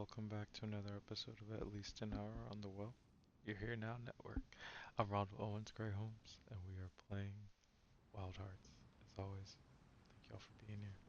welcome back to another episode of At Least an Hour on the Well. You're Here Now Network. I'm Ron Owens Gray Holmes, and we are playing Wild Hearts. As always, thank y'all for being here.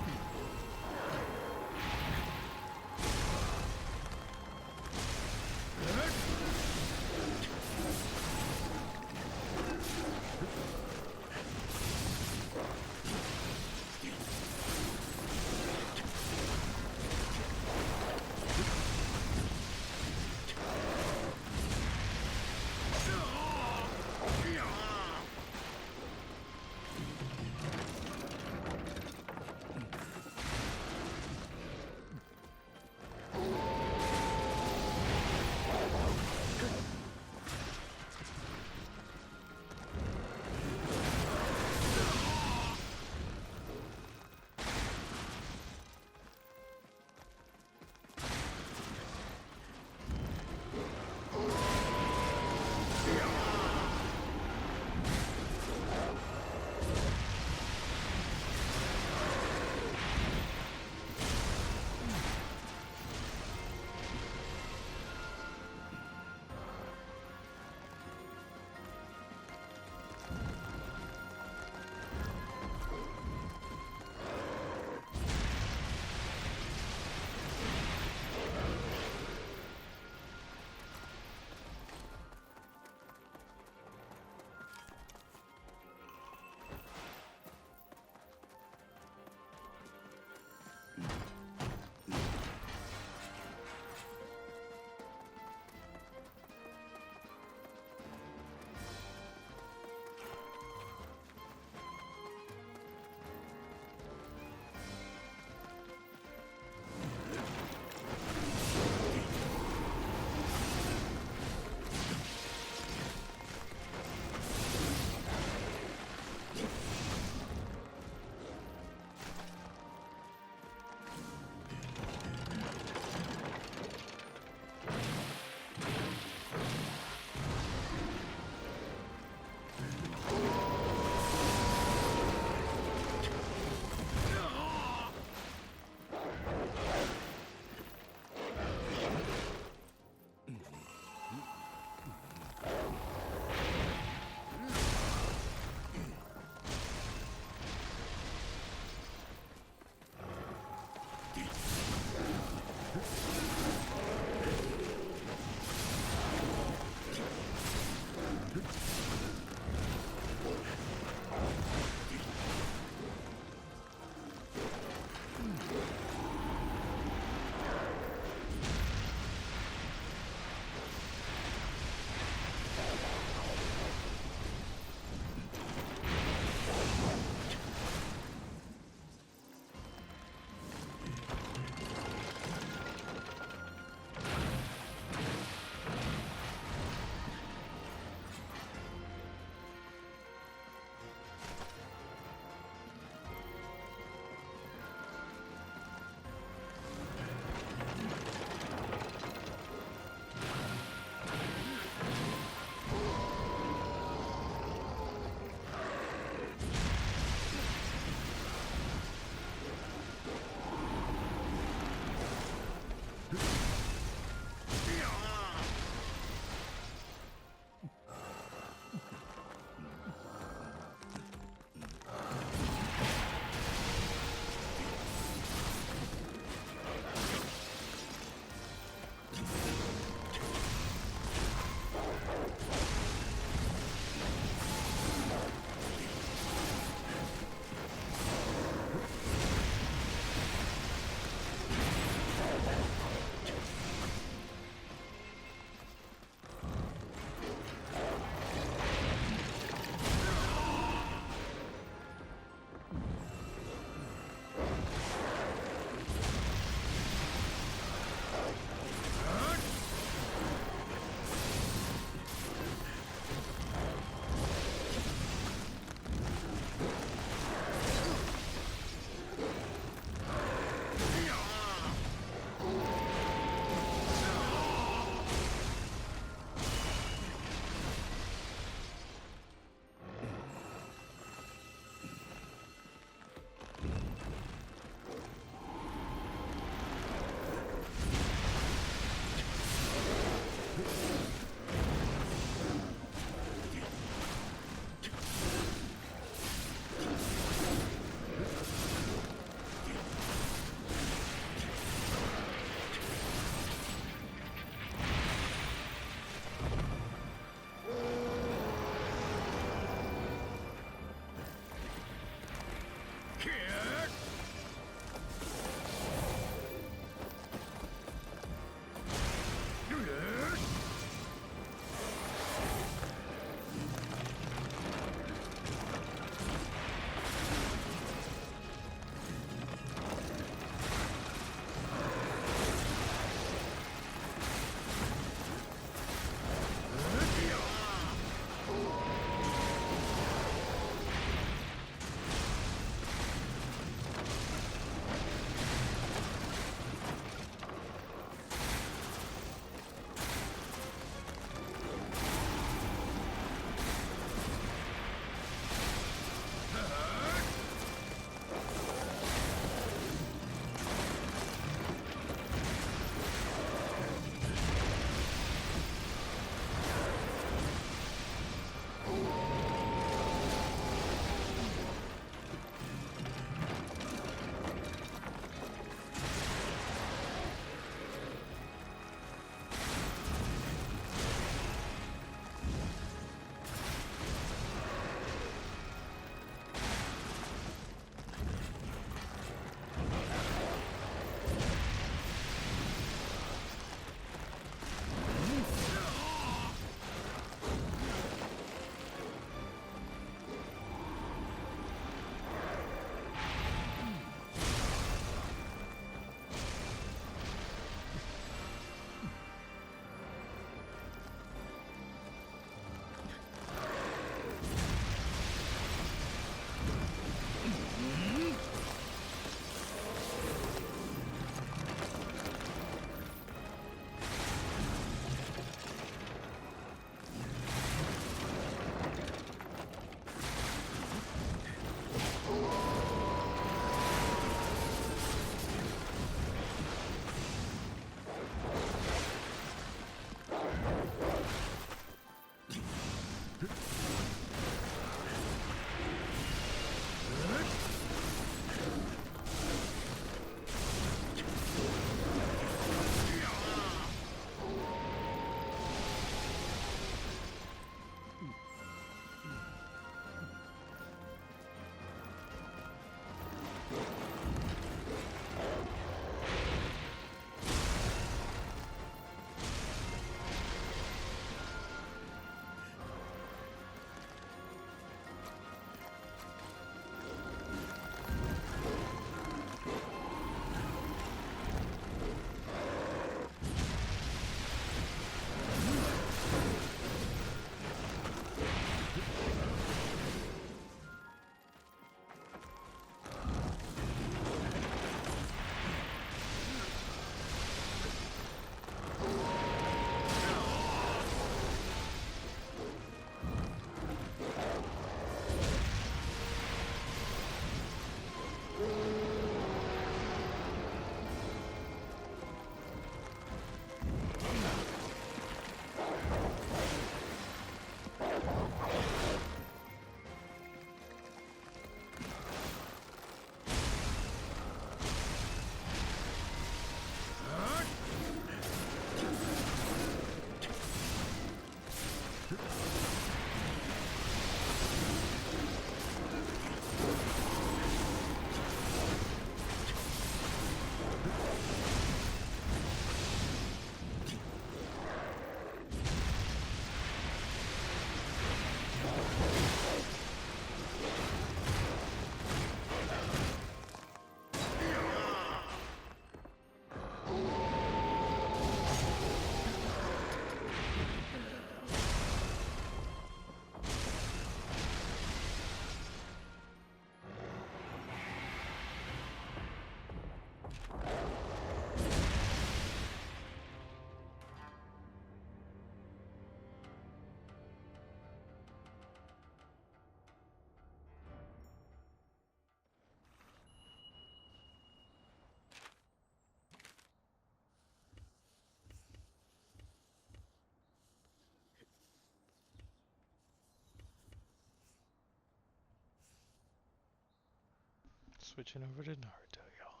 switching over to Naruto, y'all.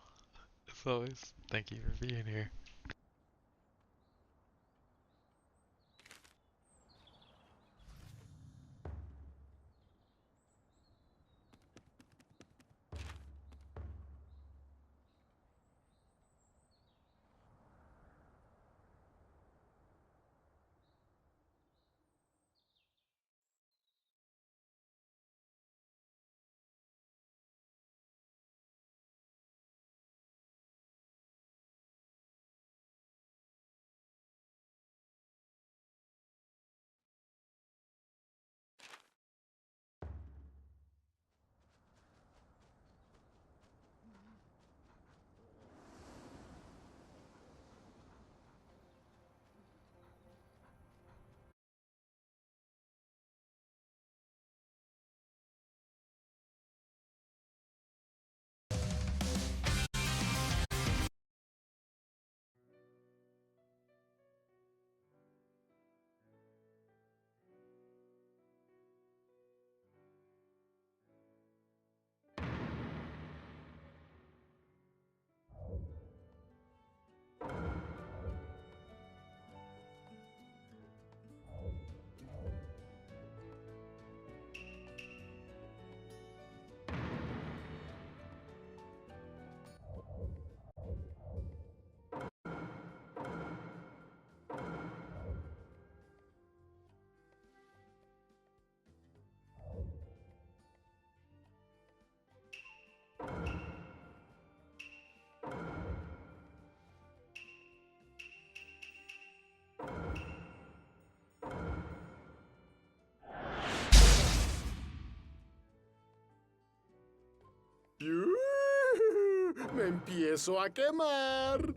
As always, thank you for being here. Me empiezo a quemar.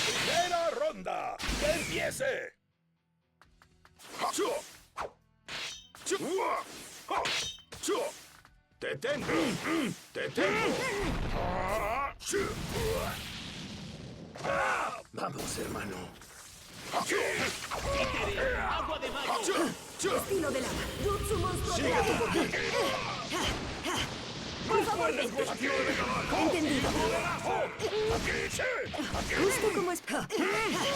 ¡Primera ronda! ¡Que empiece! ¡Te tengo! ¡Te tengo! Vamos, hermano. ¡Agua de mayo! Estilo del agua. Jutsu monstruo de ¡Sigue tu agua. poquito! Por favor, ven. Entendido. ¡Aquí, sí! ¡Aquí! Justo como es.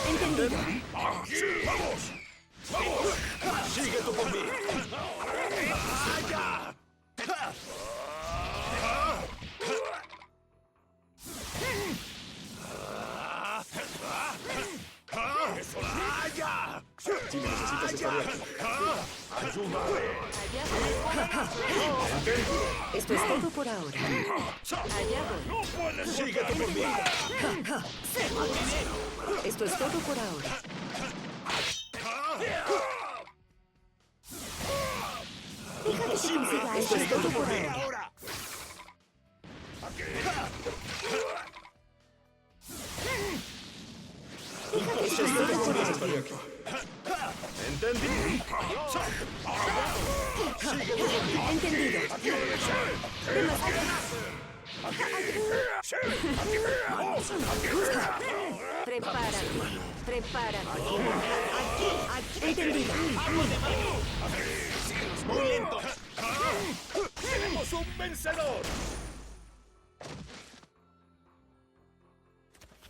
Entendido. ¡Aquí! ¡Vamos! ¡Vamos! ¡Sigue tú por mí! ¡Allá! ¡Allá! Si me necesitas, estaré aquí. ¡Ayúdame! Esto es todo por ahora. Allá voy. ¡No puedes! ¡Sigue tú por mí! Esto es todo por ahora. Deja que se consiga. Esto es todo por ahora. ¡Ahora! ¡Aquí! Síguete por mí. Estaré aquí. ¿Entendí? Síguete por mí. Entendido. Aquí debe ser. Prepárate. Prepárate. Entendido. Muy lento. Tenemos un vencedor.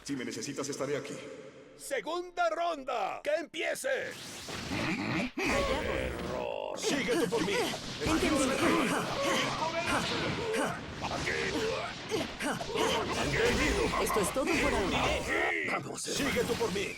Si me necesitas, estaré aquí. Segunda ronda. ¡Que empiece! Error. Sigue tú por mí. Entendido. Entendido. Esto es todo por ahora. Vamos. Sigue tú por mí.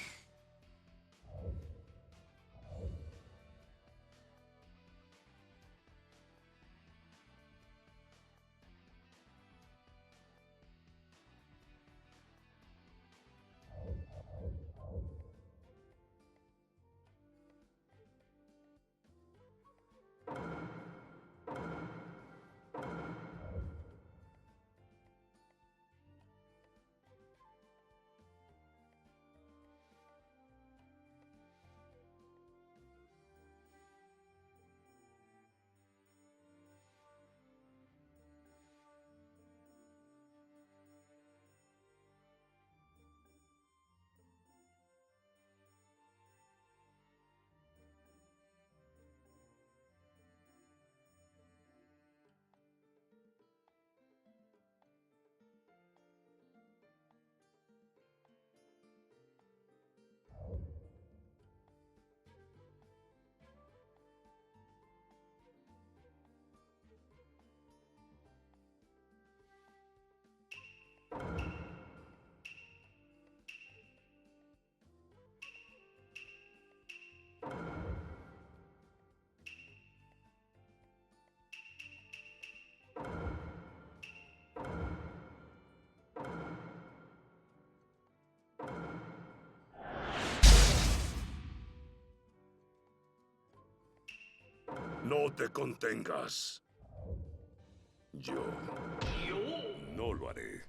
No te contengas. Yo no lo haré.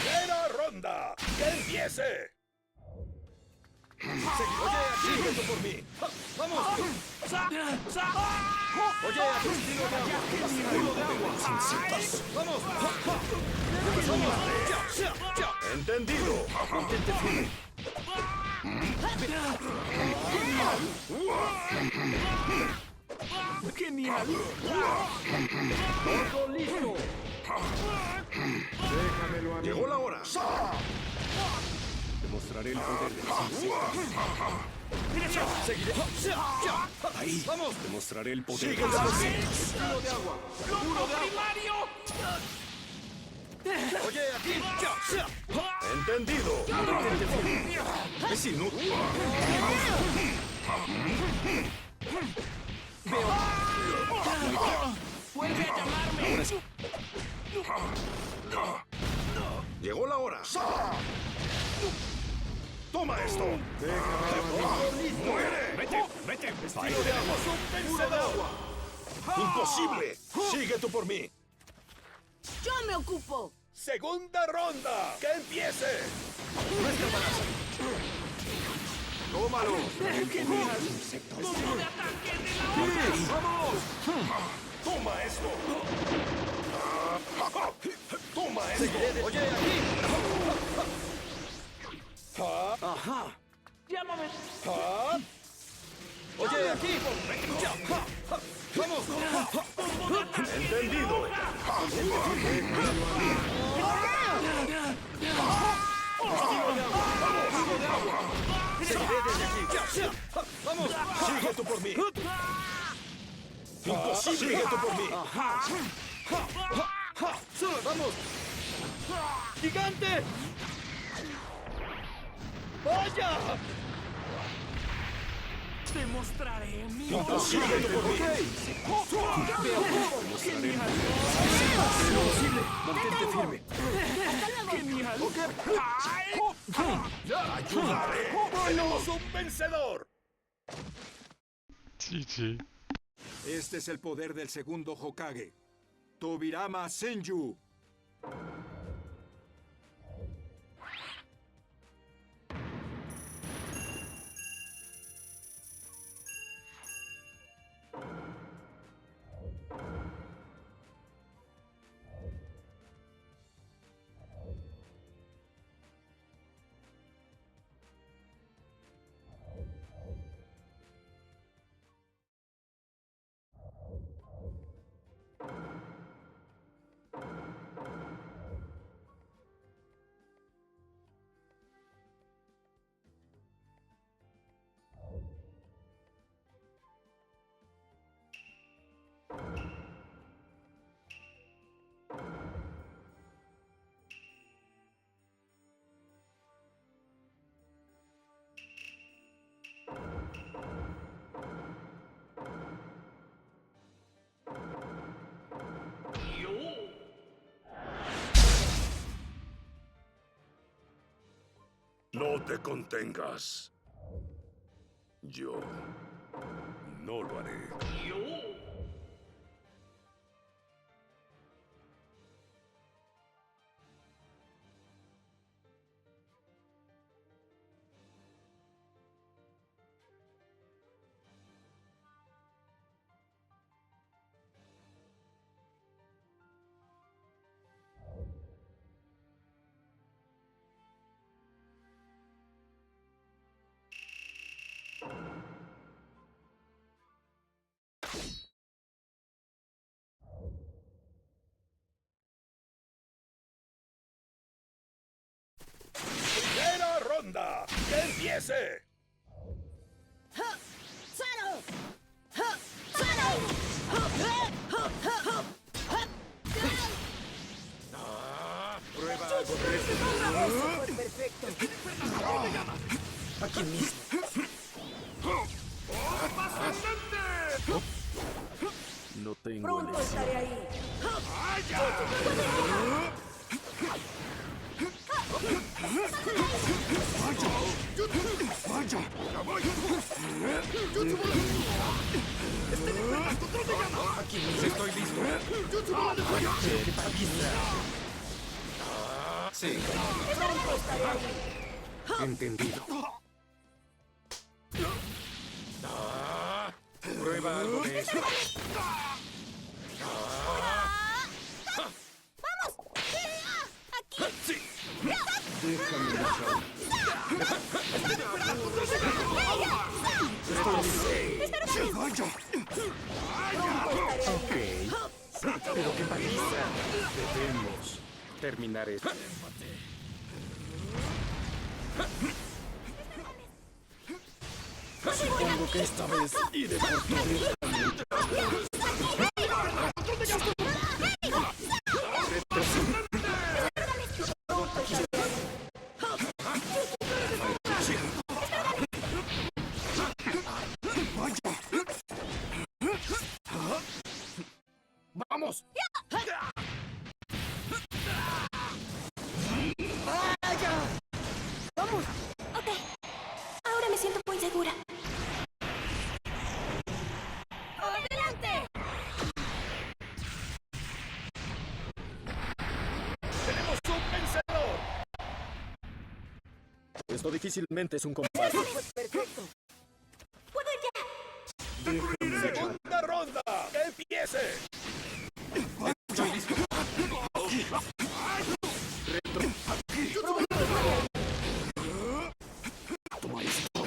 ¡Primera ronda! ¡Que empiece! Oye, sigue tú por mí. ¡Vamos! Oye, a tu estilo de agua. Estilo de agua. ¡Vamos! ¡Vamos! ¡Entendido! Mantente firme. ¡Genial! ¡Todo listo! Déjamelo a mí. ¡Llegó la hora! Demostraré el poder de la ciencia. ¡Seguiré! ¡Ahí! ¡Vamos! Demostraré el poder de la ciencia. ¡Duro de agua! ¡Duro de primario! ¡Oye, aquí! ¡Entendido! ¡Es inútil! ¡Veo! ¡Vuelve a llamarme! Ahora sí. ¡Llegó la hora! ¡Toma esto! ¡Muere! ¡Vete! ¡Vete! ¡Estilo de agua! ¡Un vencedor! ¡Imposible! ¡Sigue tú por mí! ¡Yo me ocupo! ¡Segunda ronda! ¡Que empiece! ¡Nuestra embarazo! ¡Tómalo! ¡Genial! ¡Punto de ataque de la otra! ¡Vamos! ¡Toma esto! ¡Toma esto! ¡Oye, aquí! ¡Ajá! ¡Llámame! ¡Oye, aquí! ¡Vamos! ¡Entendido! ¡Seguiré desde aquí! ¡Vamos! ¡Sigue tú por mí! ¡Imposible! ¡Sigue tú por mí! ¡Vamos! ¡Gigante! ¡Vaya! Te mostraré mi Veo cómo imposible. Mantente firme. genial. ¡Ayúdame! ¡Tenemos un vencedor! GG. Este es el poder del segundo Hokage, Tobirama Senju. No te contengas. Yo no lo haré. ¡Primera ronda! ¡Que empiece! Prueba algo Perfecto. aquí mismo. No tengo Pronto estaré ahí. Aquí mismo. Estoy listo. Sí. Pronto estaré ahí. Entendido. Prueba algo de eso. ¡Sí! Déjame luchar. ¡Vaya! Ok. Pero qué paliza. Debemos terminar esto. Supongo que esta vez iré por todo. ¡Vamos! Vamos. Ok. Ahora me siento muy segura. ¡Adelante! ¡Tenemos un vencedor! Esto difícilmente es un combate. Perfecto. ¡Puedo ya! ¡Segunda ronda! ¡Que empiece! Estoy listo. Retro. Toma esto.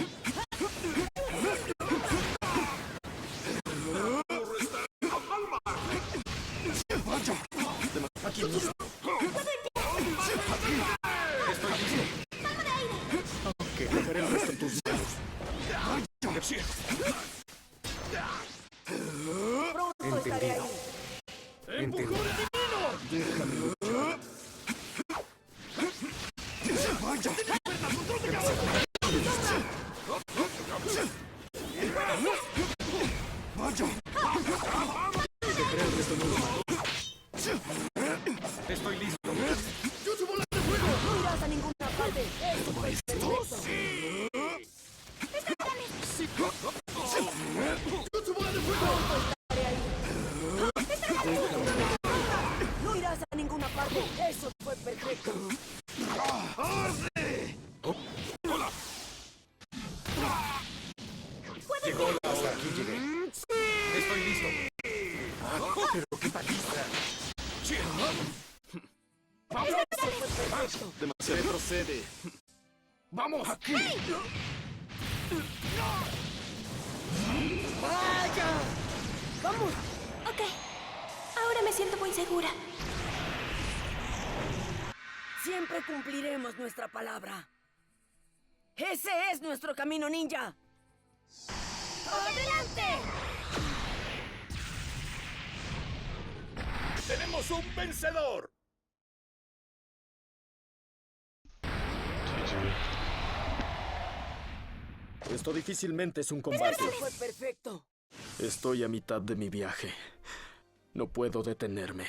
Vaya. Aquí mismo. Estoy listo. Ok, cogeré el resto en tus manos. Vaya. Pronto estaré ahí. Entendido. Déjame luchar. Vaya. parte. Eso fue perfecto. No irás a ninguna parte. Eso fue perfecto. Llegó la hora, aquí llegué. Estoy listo. Pero qué paliza. Demasiado. Retrocede. ¡Vamos aquí! ¡Vaya! ¡Vamos! Ok, ahora me siento muy segura. Siempre cumpliremos nuestra palabra. ¡Ese es nuestro camino ninja! ¡Adelante! ¡Tenemos un vencedor! GG. Esto difícilmente es un combate. Eso fue perfecto. Estoy a mitad de mi viaje. No puedo detenerme.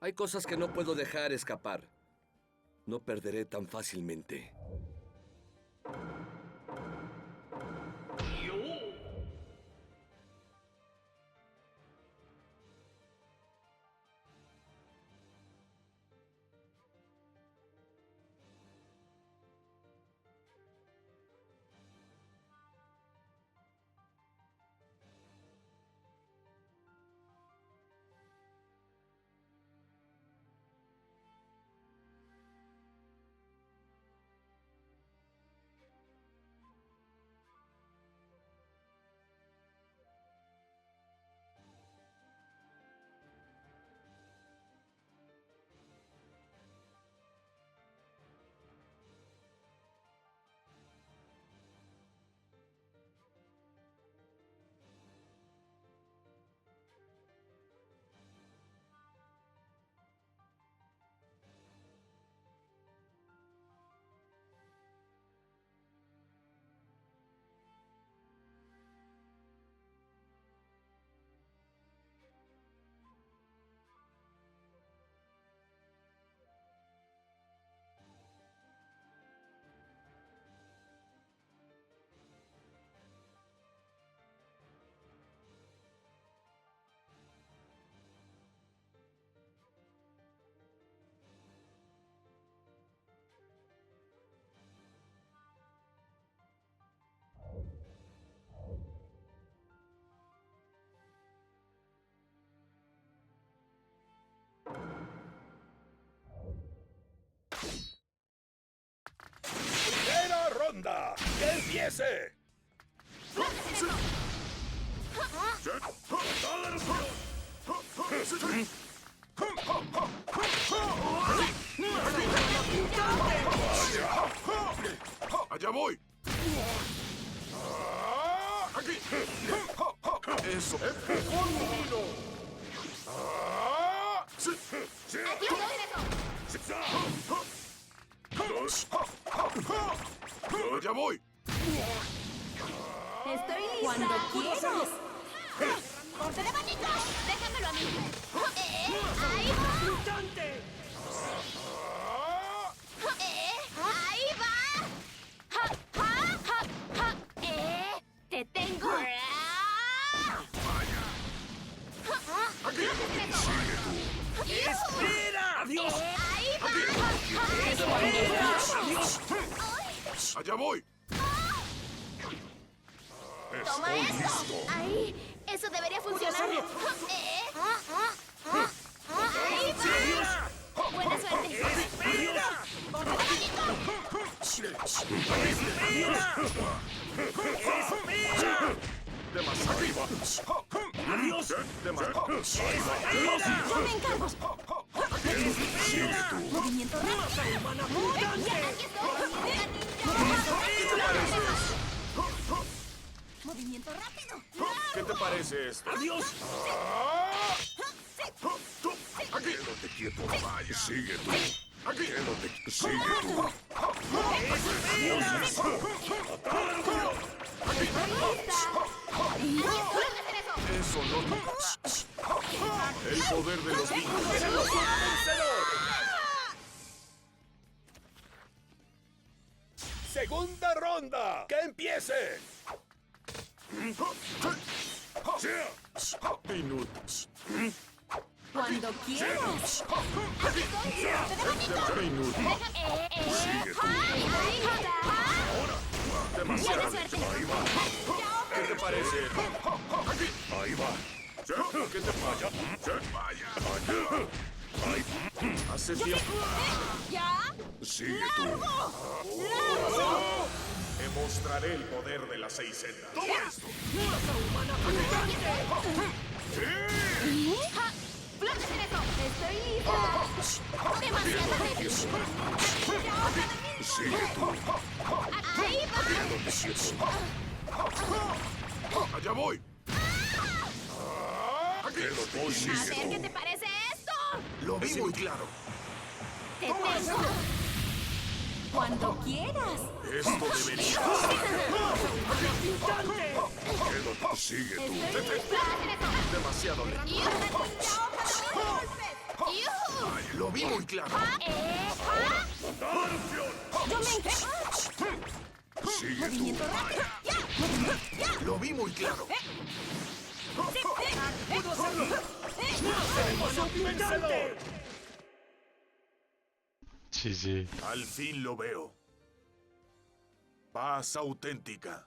Hay cosas que no puedo dejar escapar. No perderé tan fácilmente. ¡Primera ronda! ¡Que empiece! ¡Allá voy! ¡Aquí! ¡Eso! ¡Empujón uno! ¡Allá voy! Estoy lista. Cuando quieras. ¡Corte de manito! ¡Déjamelo a mí! ¡Ahí va! ¡Luchante! ¡Ahí va! ¡Ja, ja, ja, ja! ¡Te tengo! ¡Aquí! ¡Sigue tú! ¡Espera! ¡Adiós! ¡Ahí va! ¡Eso es! ¡Adiós! ¡Allá voy! ¡Toma Estoy esto! listo. ¡Ahí! ¡Eso debería funcionar! hacerlo! ¡Ahí va! ¡Buena suerte! ¡Espera! ¡Corte de manito! ¡Espera! Demasiado. ¡Adiós! Demasiado. Yo me encargo. Sigue tú. Movimiento rápido. Aquí estoy. Movimiento rápido. ¿Qué te parece esto? ¡Adiós! Aquí. Quédate quieto. Vaya. Sigue tú. Aquí. Quédate. Sigue tú. Eso no. El poder de los niños. ¡Segunda ronda! ¡Que empiece! Minutos. Cuando quieras. Minutos. Sigue tú. Demasiado. Suerte. ¿Qué te parece? Aquí. Ahí va. ¿Qué te pasa? Vaya. Hace tiempo. ¿Ya? Sigue tú. Te mostraré el poder de las 6 sendas. ¡Toma esto! ¡Flor de cerezo! ¡Estoy lista! ¡Demasiado débil! Sigue tú. ¡Ahí va! Quédate quieto. ¡Allá voy! Aquí. A ver, ¿qué te parece esto? Lo vi muy claro. ¡Te tengo! Cuando quieras. Esto debería. Quédate. Sigue tú. Estoy lista. Demasiado lento. ¡Yujú! Lo vi muy claro. Yo me encargo. Sigue tú. Movimiento rápido. ¡Ya! Lo vi muy claro. GG. Al fin lo veo. Paz auténtica.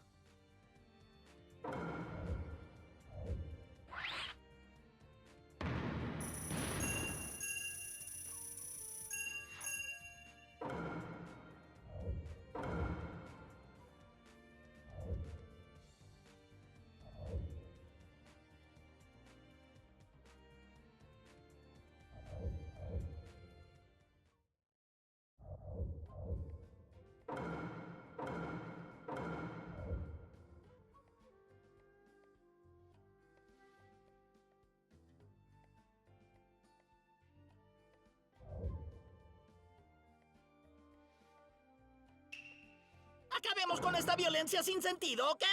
Acabemos con esta violencia sin sentido, ¿ok?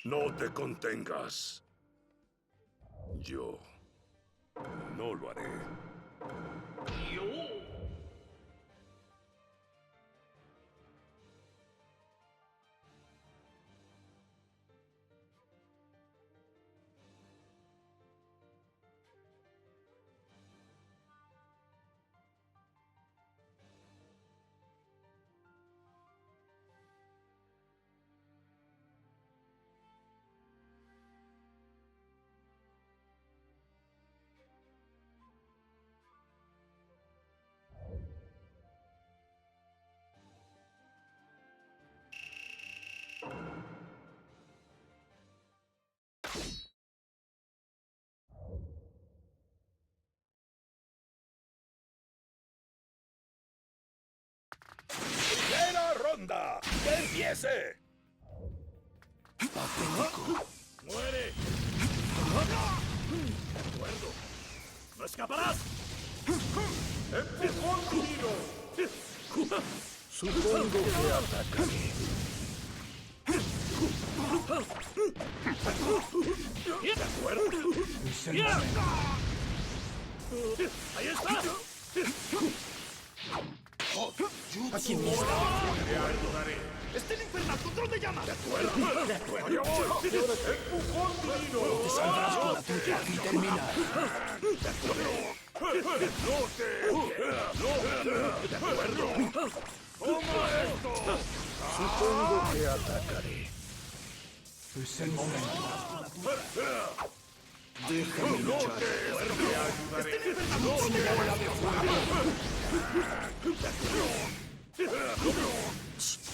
No te contengas. Yo no lo haré. ronda! ¡Que empiece! ¡Muere! De acuerdo. ¡No escaparás! ¡Empujón divino! Supongo que atacaré. De acuerdo. ¡Ahí está! Aquí mismo. De acuerdo. ¡Está el infernal control de llamas! De acuerdo. De acuerdo. ¡Allá voy! ¡Empujón divino! Te saldrás con la tuya y terminar. De acuerdo. ¡No te! ¡De acuerdo! ¡Toma esto! Supongo que atacaré. Es el momento. Déjame luchar. Te ayudaré. ¡No te bola de fuego!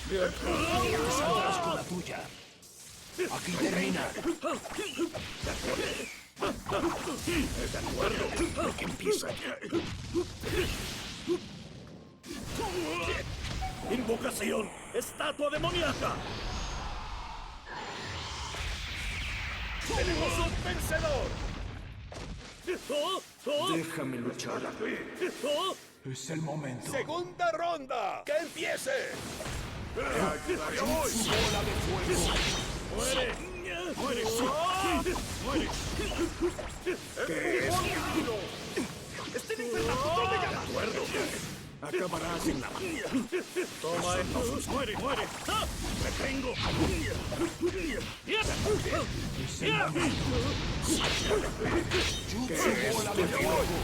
Te saldrás con la tuya. Aquí termina. De acuerdo. Lo que empieza ya. Invocación. Estatua demoníaca. ¡Tenemos un vencedor! Déjame luchar. Es el momento. ¡Segunda ronda! ¡Que empiece! ¡Ayudaré hoy! ¡Bola de fuego! ¡Muere! ¡Muere! ¡Muere! ¿Qué es? ¡Está en infernal control de llamas! ¡De acuerdo! Acabarás en la mano. Toma entonces. ¡Muere! ¡Muere! ¡Ah! ¡Me tengo! ¡Qué bola de fuego!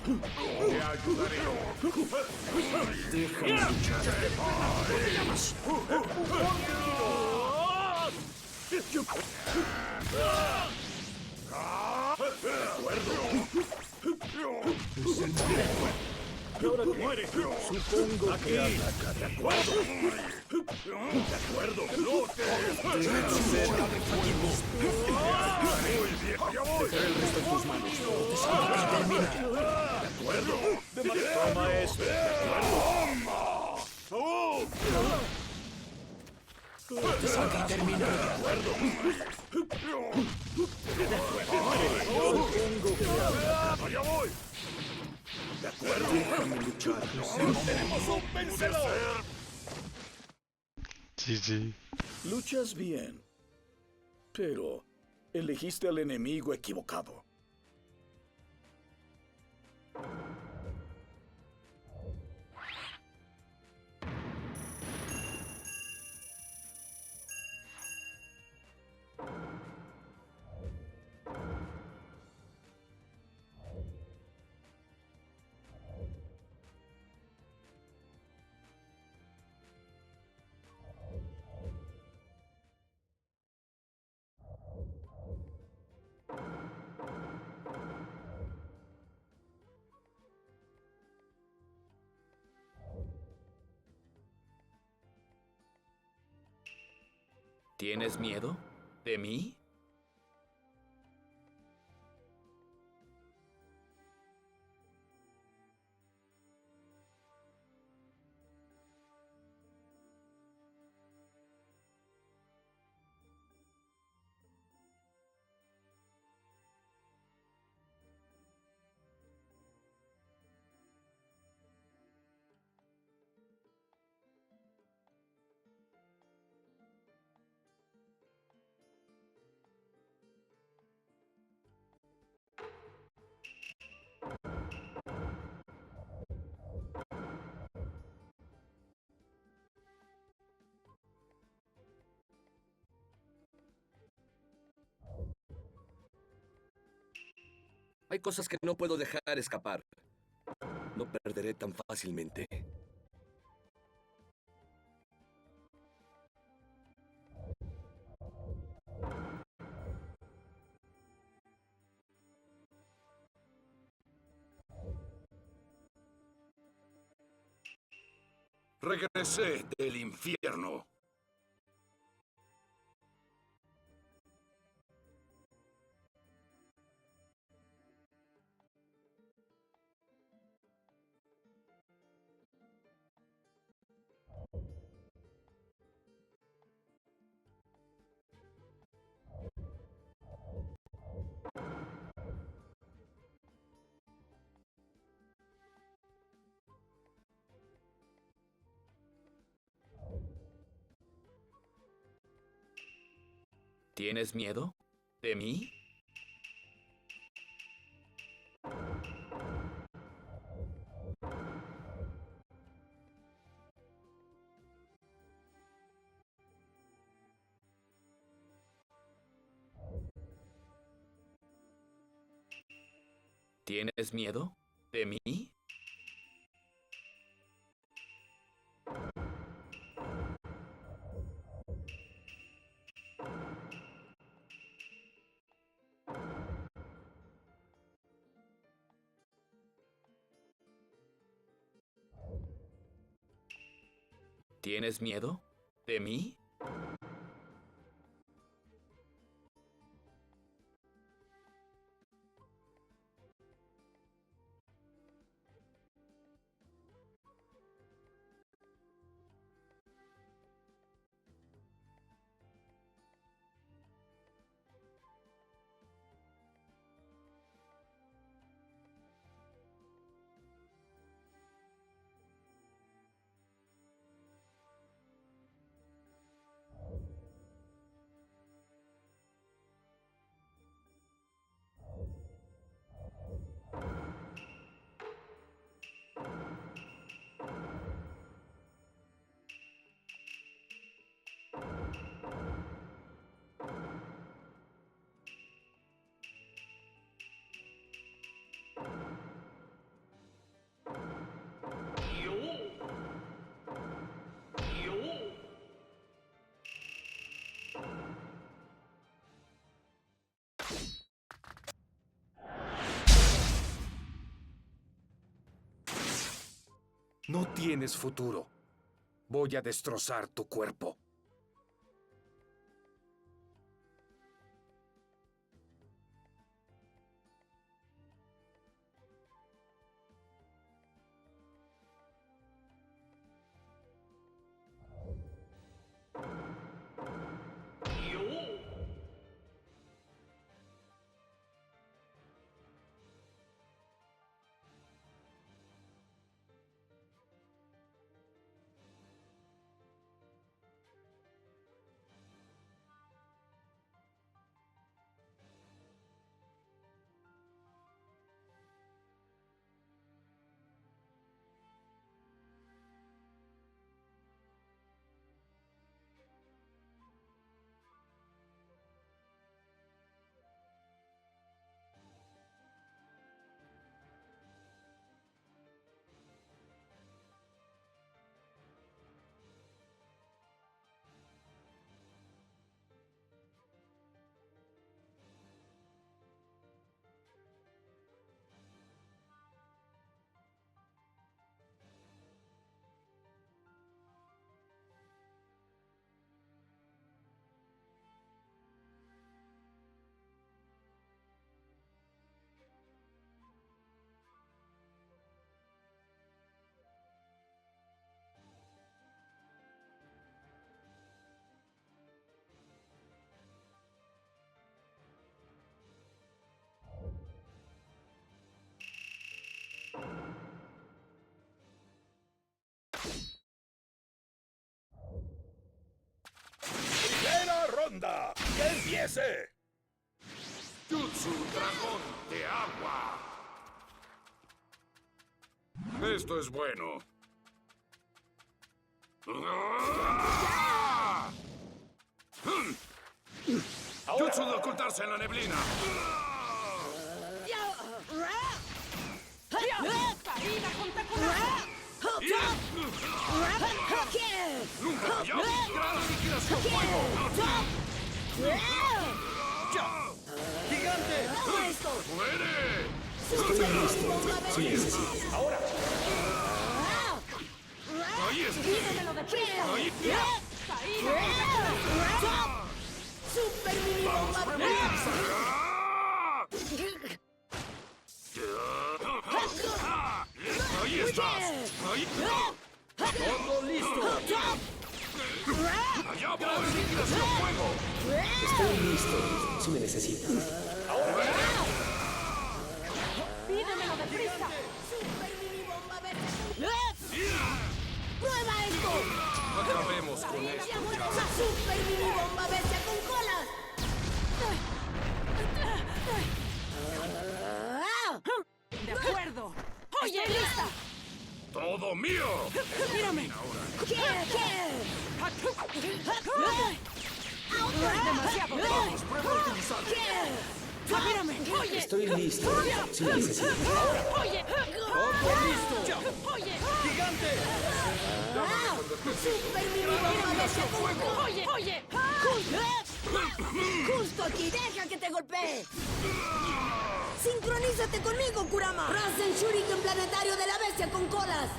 Te ayudaré. Déjame luchar. De acuerdo. Es el momento. ¿Y ahora qué? ¡Muere! Supongo que ataca. ¿De acuerdo? ¡De acuerdo! ¡No te! ¡Bola de fuego! ¡Ya voy! Dejaré el resto en tus manos. ¡Te salgo y termina! ¡De acuerdo! ¡Toma esto! ¡De acuerdo! ¡Te salgo y termina! ¡De acuerdo! Supongo que ataca. ¡Ya voy! De acuerdo. Déjame luchar. ¡Tenemos un vencedor! GG. Luchas bien, pero elegiste al enemigo equivocado. ¿Tienes miedo? ¿De mí? Hay cosas que no puedo dejar escapar. No perderé tan fácilmente. Regresé del infierno. ¿Tienes miedo? ¿De mí? ¿Tienes miedo? ¿De mí? ¿Tienes miedo? ¿De mí? No tienes futuro. Voy a destrozar tu cuerpo. ¡Primera ronda! ¡Que empiece! Jutsu Dragón de Agua. Esto es bueno. Jutsu de ocultarse en la neblina. ¡Caída con taconazo! ¡Nunca falló! ¡Gran liquidación fuego! ¡Gigante! ¡Muere! Estoy listo si necesitas. ¡Ahora! ¡Ahí está! ¡Pídemelo deprisa! ¡Ahí ¡Caída con taconazo! ¡Super mini bomba! ¡Ahí estás! ¡Ahí! ¡Todo listo! ¡Allá va! ¡Liquidación fuego! Estoy listo si me necesitas. ¡Pídemelo deprisa! ¡Super mini bomba verde! ¡Prueba esto! Acabemos con esto. ¡La super mini bomba verde con colas! Oye, lista. ¡Todo mío! Mírame. Ahora. ¿Qué? Demasiado. Prueba a utilizarlo. Mírame. Oye. Estoy listo. Si me necesitas. Oye. ¡Todo listo! Oye. ¡Gigante! Super mini bomba de fuego. Oye. Justo aquí. Deja que te golpee. Sincronízate conmigo, Kurama. Rasen Shuriken planetario de la bestia con colas.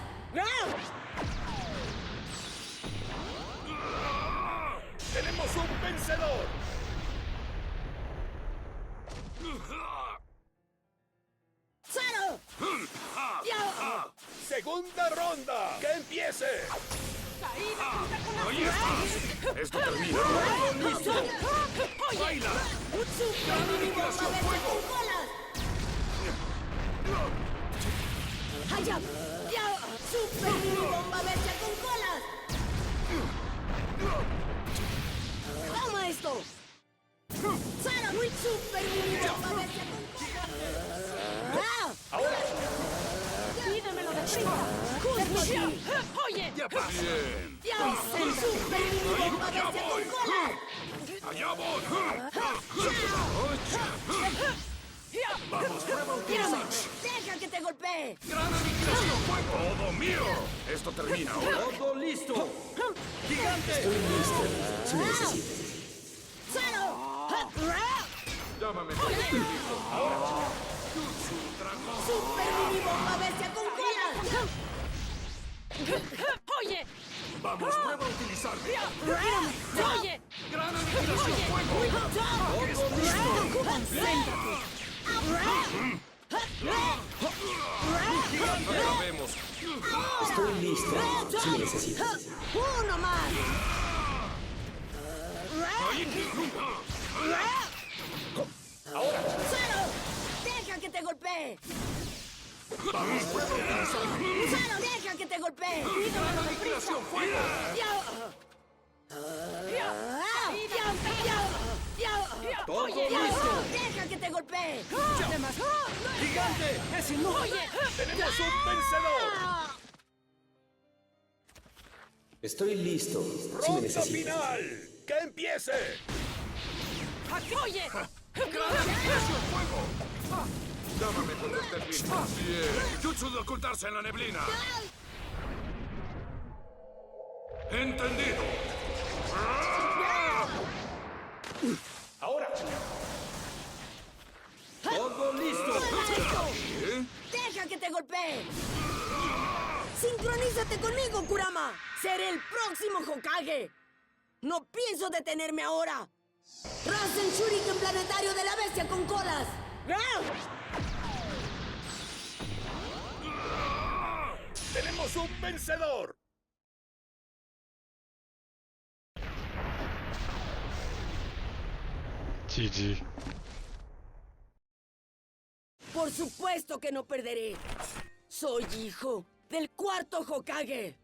¡Tenemos un vencedor! ¡Zaro! ¡Segunda ronda! ¡Que empiece! ¡Ahí estás! ¡Esto termina! ¡Baila! ¡Super mini bomba bestia con colas! ¡Hayam! ¡Super mini bomba bestia con colas! ¡Toma esto! ¡Sara! ¡Super mini bomba bestia con colas! ¡Ahora! ¡Pídemelo de prisa! ¡Justo aquí! ¡Oye! ¡Ya pasa! ¡Bien! ¡Super mini bomba bestia con colas! ¡Allá voy! ¡Vamos, prueba a ¡Mírame! utilizarlo! ¡Deja que te golpee! ¡Gran aniquilación fuego! ¡Todo mío! Esto termina ahora. ¡Todo listo! ¡Gigante! Estoy listo. Si me necesitas. ¡Zaro! Llámame cuando estés listo. ¡Super mini bomba bestia con colas! ¡Oye! ¡Vamos, prueba a utilizarlo! ¡Oye! ¡Gran aniquilación fuego! ¡Todo listo! Acabemos. Estoy listo. Si me necesitas. ¡Uno más! ¡Zaro! ¡Deja que te golpee! ¡Vamos, prueba a utilizarlo! ¡Zaro, deja que te golpee! ¡Gran aniquilación fuego! ¡Todo listo! ¡Deja que te golpee! ¡Gigante! ¡Es inútil! ¡Tenemos un vencedor! Estoy listo. Si me ¡Ronda necesitas. final! ¡Que empiece! ¡Oye! ¡Gran aniquilación fuego! Llámame cuando estés listo. Bien. Jutsu de ocultarse en la neblina. Entendido. ¡Ahora! ¡Todo listo! ¿Eh? ¡Deja que te golpee! ¡Sincronízate conmigo, Kurama! ¡Seré el próximo Hokage! ¡No pienso detenerme ahora! ¡Rasen Shuriken planetario de la bestia con colas! ¡Tenemos un vencedor! GG. Por supuesto que no perderé. Soy hijo del cuarto Hokage.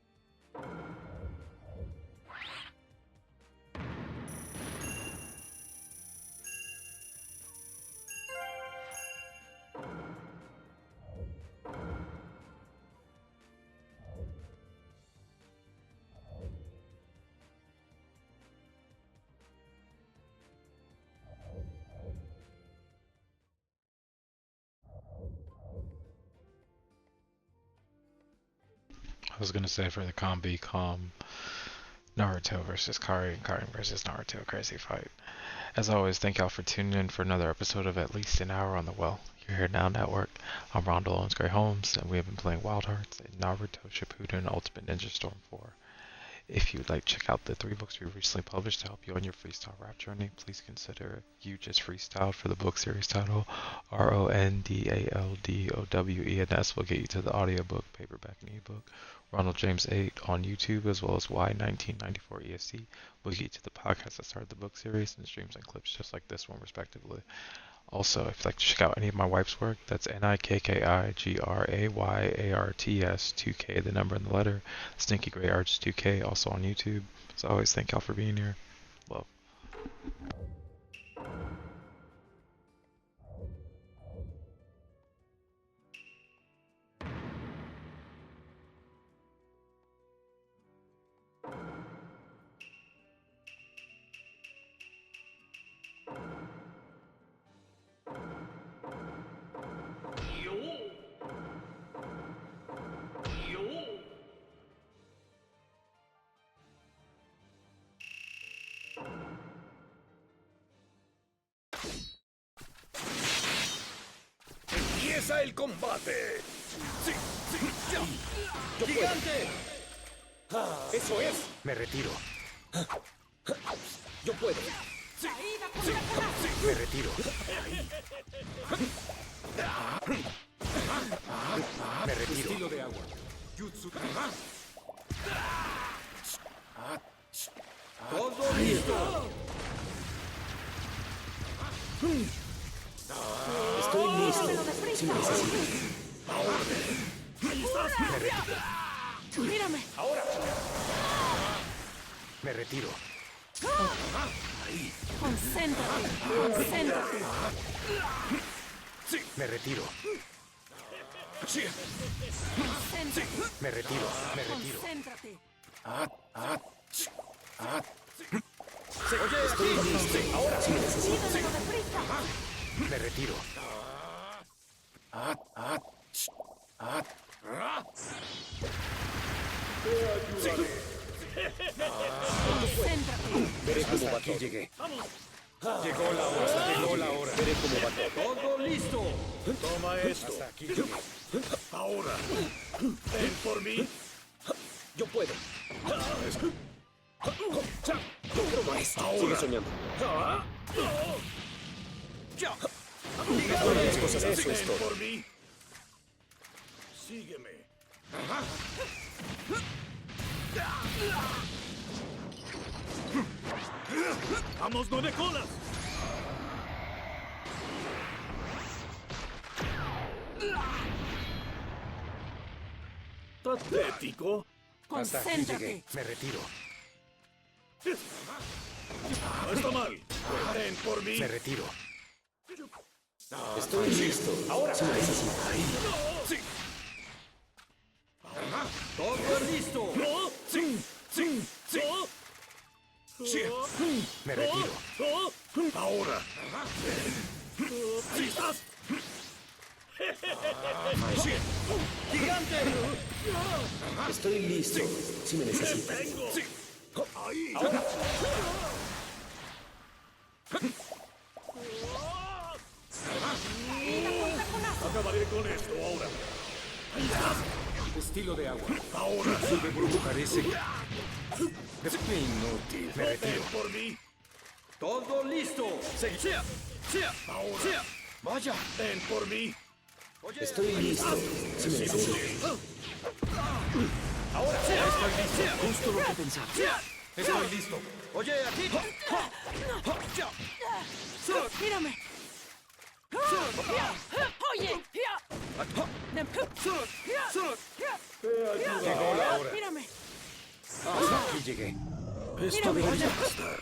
I was gonna say for the com Naruto versus Kari and Kari versus Naruto, crazy fight. As always, thank y'all for tuning in for another episode of At Least an Hour on the Well. You're here now, Network. I'm Rondo Owens Gray Holmes, and we have been playing WildHearts and Naruto Shippuden Ultimate Ninja Storm 4. If you would like to check out the 3 books we recently published to help you on your freestyle rap journey, please consider You Just Freestyled for the book series title. RONDALDOWENS will get you to the audiobook, paperback, and ebook. Ronald James 8 on YouTube, as well as Y1994 ESC will get you to the podcast that started the book series and streams and clips just like this one, respectively. Also, if you'd like to check out any of my wife's work, that's NIKKIGRAYARTS 2K, the number and the letter, Stinky Gray Arts 2K, also on YouTube. As always, thank y'all for being here. Love. Empieza el combate. Sí, sí, ya. ¡Gigante! Eso es. Me retiro. Yo puedo. Sí, sí, sí. Me retiro. Me retiro. Estilo de agua. Jutsu. Todo listo. Estoy listo. Si me necesitas. Ahí estás. Me retiro. Mírame. Ahora. Me retiro. Concéntrate. Concéntrate. Sí, Me retiro. sí. Concéntrate. Me retiro. Me retiro. Concéntrate. Oye, estoy listo. Ahora sí. Síguelo deprisa. Me retiro. Concéntrate. Veré cómo va todo. Llegué. Llegó la hora. Llegó la hora. Veré cómo va todo. Todo listo. Toma esto. Hasta aquí llegué. Ahora. Ven por mí. Yo puedo. Toma esto. Sigue soñando. Ya. Todas las cosas así. Eso es Ven todo. por mí. Sígueme. ¡Vamos, nueve colas! Patético. Hasta aquí llegué. Concéntrate. Me retiro. No está mal. Ven por mí. Me retiro. Estoy listo. Ahora. Si me necesitas. Sí. Todo listo. Sí, sí, sí. Sí. Me retiro. Ahora. ¿Sí estás? Sí. ¡Gigante! Estoy listo. Si me necesitas. Sí. Ahí. Ahora. Acabaré con esto ahora. Ahí estás. Estilo de agua. Ahora. El grupo parece inútil. Me retiro. Ven por mí. Todo listo. Sí. Ahora. Vaya. Ven por mí. Estoy listo. Si me necesitas. Ahora. Estoy listo. Justo lo que pensaba. Estoy listo. Oye, aquí. Mírame. Oye. Llegó la hora. Mírame. Hasta aquí llegué. Esto debería bastar.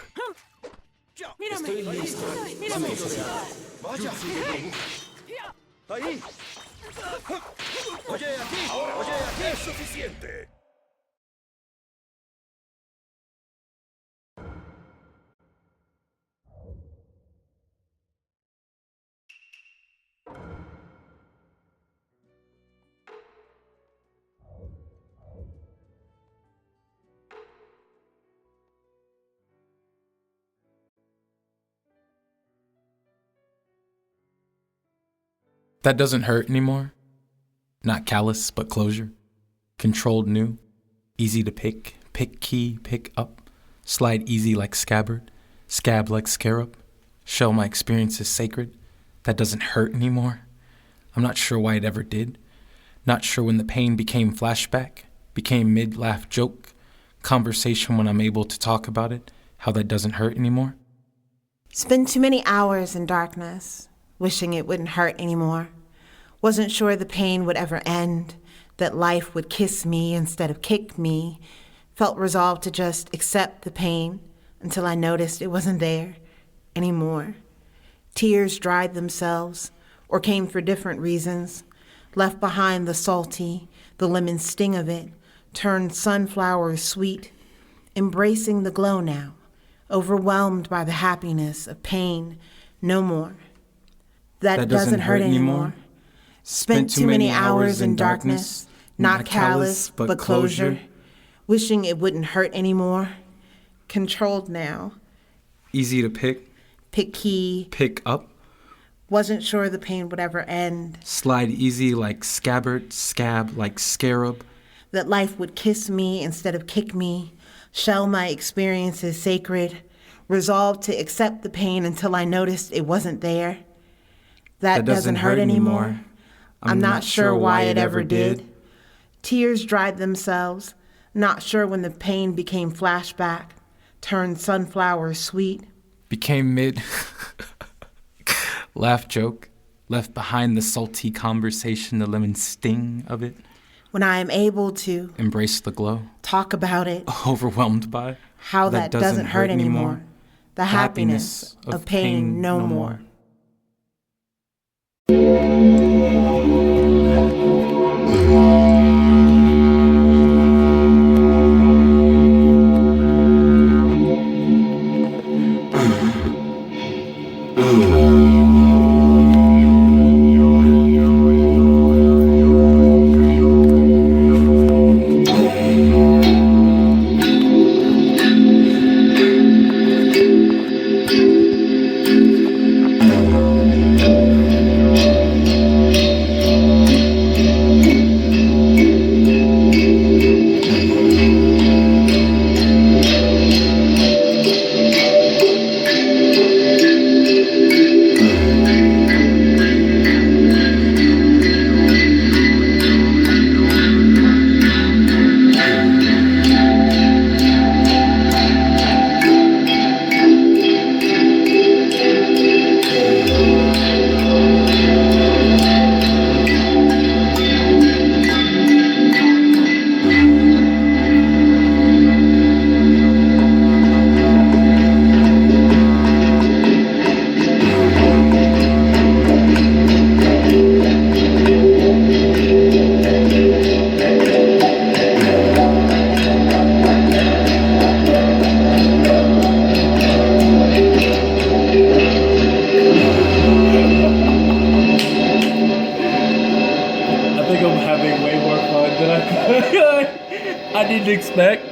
Mírame. Estoy listo. Mírame. Vaya. Ahí. Oye, aquí. Oye, aquí. Es suficiente. That doesn't hurt anymore. Not callous, but closure. Controlled new. Easy to pick. Pick key, pick up. Slide easy like scabbard. Scab like scarab. Shell my experience is sacred. That doesn't hurt anymore. I'm not sure why it ever did. Not sure when the pain became flashback. Became mid-laugh joke. Conversation when I'm able to talk about it. How that doesn't hurt anymore. Spent too many hours in darkness, wishing it wouldn't hurt anymore. Wasn't sure the pain would ever end, that life would kiss me instead of kick me. Felt resolved to just accept the pain until I noticed it wasn't there anymore. Tears dried themselves or came for different reasons. Left behind the salty, the lemon sting of it, turned sunflowers sweet. Embracing the glow now, overwhelmed by the happiness of pain, no more. That doesn't hurt anymore. Spent too many hours in darkness, not callous, but closure. Wishing it wouldn't hurt anymore. Controlled now. Easy to pick. Pick key. Pick up. Wasn't sure the pain would ever end. Slide easy like scabbard, scab like scarab. That life would kiss me instead of kick me. Shell my experiences sacred. Resolved to accept the pain until I noticed it wasn't there. That doesn't hurt anymore. I'm not sure why it ever did. Tears dried themselves. Not sure when the pain became flashback. Turned sunflowers sweet. Became mid. Laugh joke. Left behind the salty conversation, the lemon sting of it. When I am able to embrace the glow. Talk about it. Overwhelmed by how that doesn't hurt anymore. The happiness of pain no more. I didn't expect.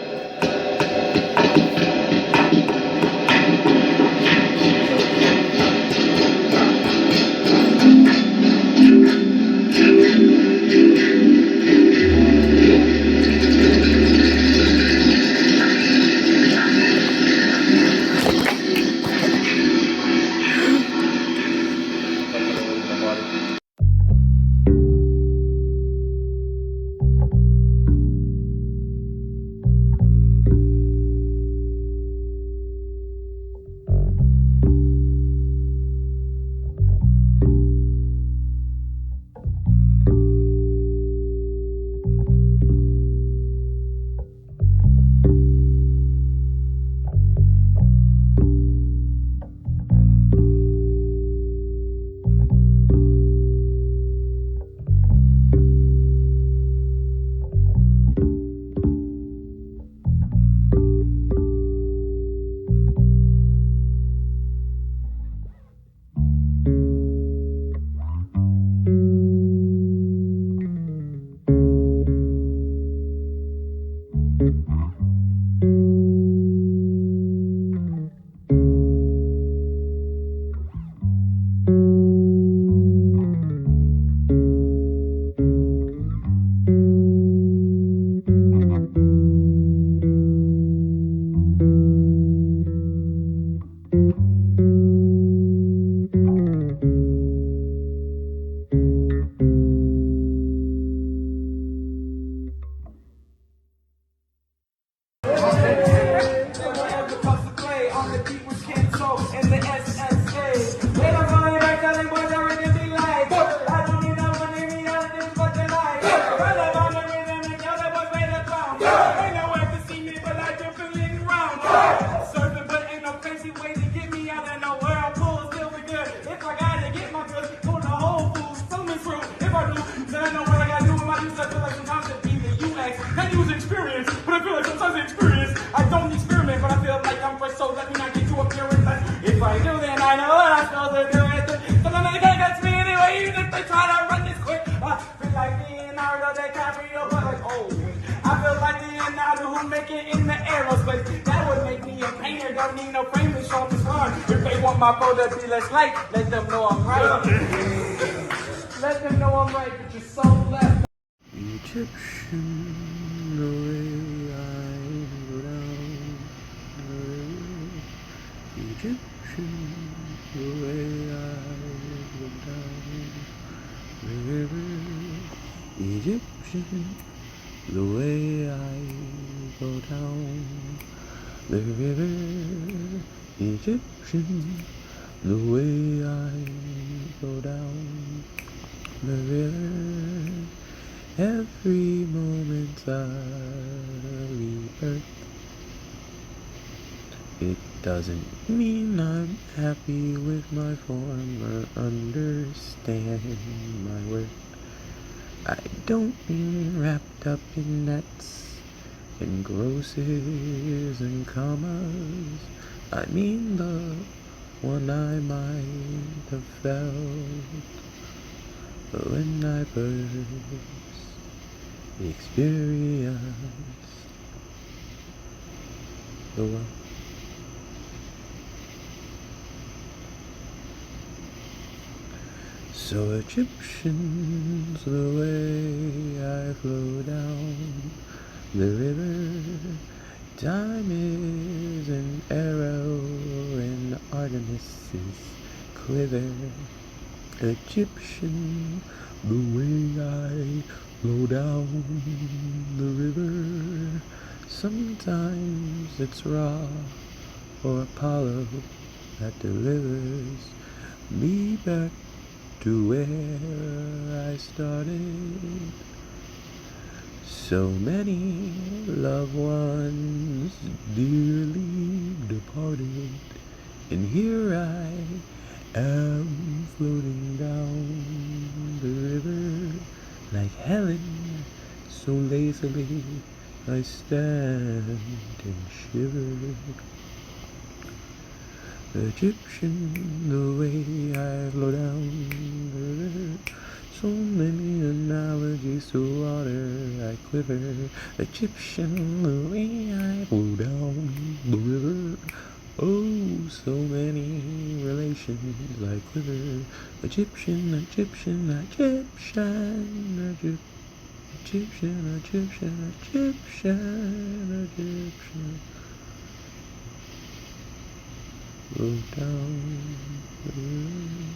Naruto, who make it in the aerospace. That would make me a painter, don't need no frame to show me far. If they want my foe to be less light, let them know I'm right. Let them know I'm right, but your soul left. Egyptian, the way I go down the river. Egyptian, the way I go down the river. Egyptian, the way I go down the river. Egyptian, the way I go down the river. Every moment I rebirth. It doesn't mean I'm happy with my form or understand my worth. I don't mean wrapped up in nets and grosses and commas. I mean the one I might have felt when I first experienced the world. So Egyptians, the way I flow down the river, time is an arrow and Artemis's quiver. Egyptian, the way I flow down the river, sometimes it's Ra or Apollo that delivers me back to where I started. So many loved ones dearly departed, and here I am floating down the river like Helen, so lazily I stand and shiver. Egyptian, the way I flow down the river. So many analogies to water I quiver. Egyptian, the way I flow down the river. Oh, so many relations I quiver. Egyptian, Egyptian, Egyptian, Egyptian, Egyptian, Egyptian, Egyptian. Flow down the river.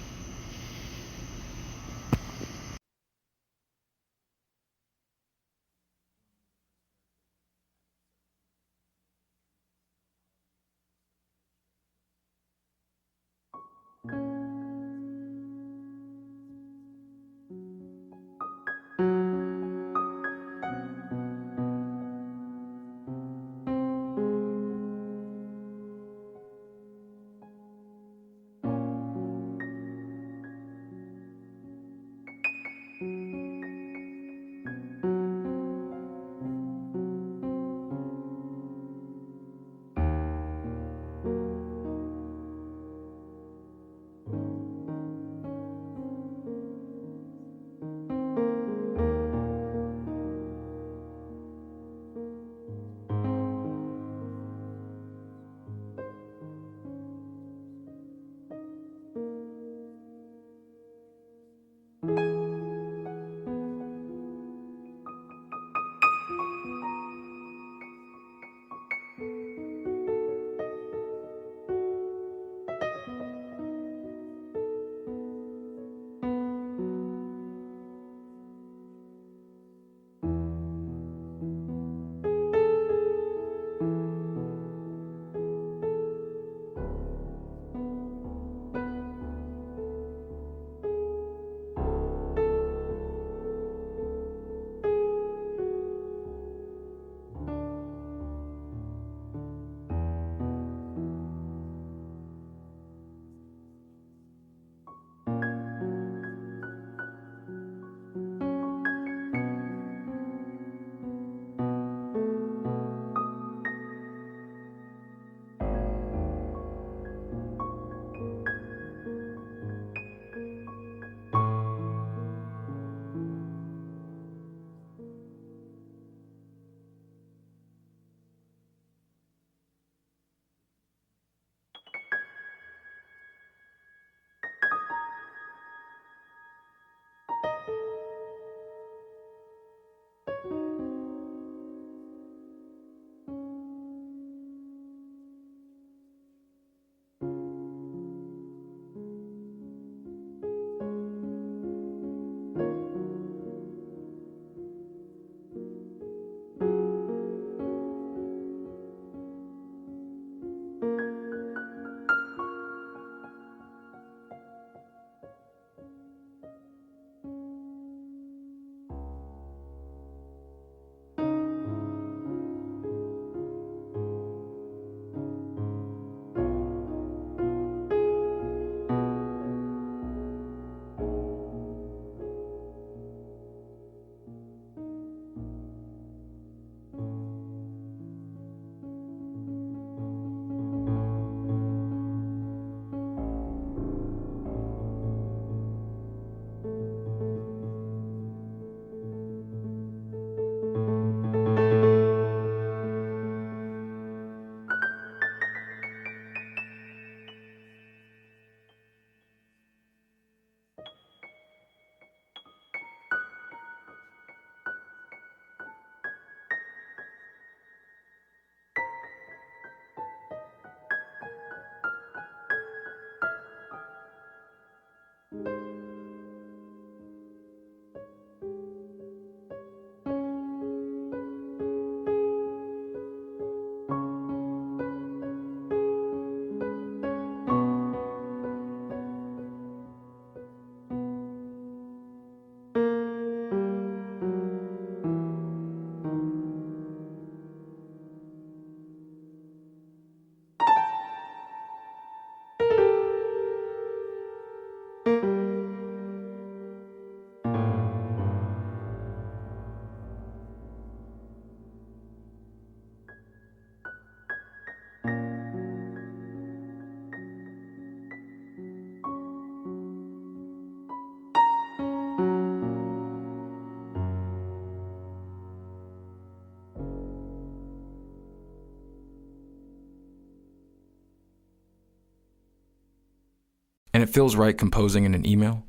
And it feels right composing in an email,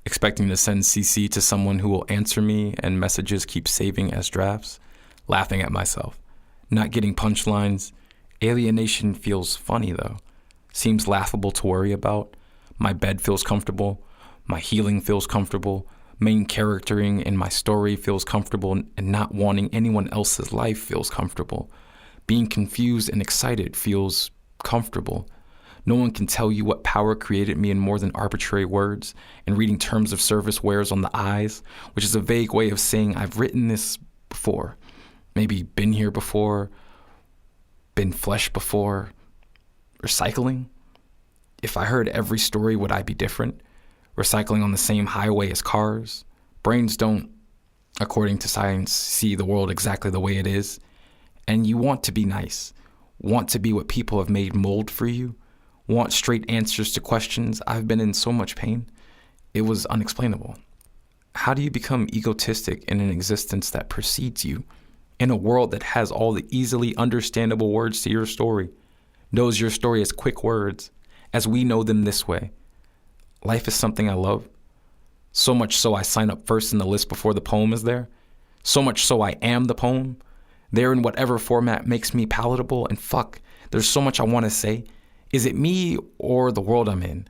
expecting to send CC to someone who will answer me and messages keep saving as drafts, laughing at myself, not getting punchlines. Alienation feels funny though, seems laughable to worry about. My bed feels comfortable, my healing feels comfortable, main charactering in my story feels comfortable, and not wanting anyone else's life feels comfortable. Being confused and excited feels comfortable. No one can tell you what power created me in more than arbitrary words, and reading terms of service wears on the eyes, which is a vague way of saying I've written this before, maybe been here before, been flesh before. Recycling? If I heard every story, would I be different? Recycling on the same highway as cars? Brains don't, according to science, see the world exactly the way it is. And you want to be nice, want to be what people have made mold for you, want straight answers to questions. I've been in so much pain. It was unexplainable. How do you become egotistic in an existence that precedes you, in a world that has all the easily understandable words to your story, knows your story as quick words, as we know them this way? Life is something I love. So much so I sign up first in the list before the poem is there. So much so I am the poem, there in whatever format makes me palatable. And fuck, there's so much I want to say. Is it me or the world I'm in?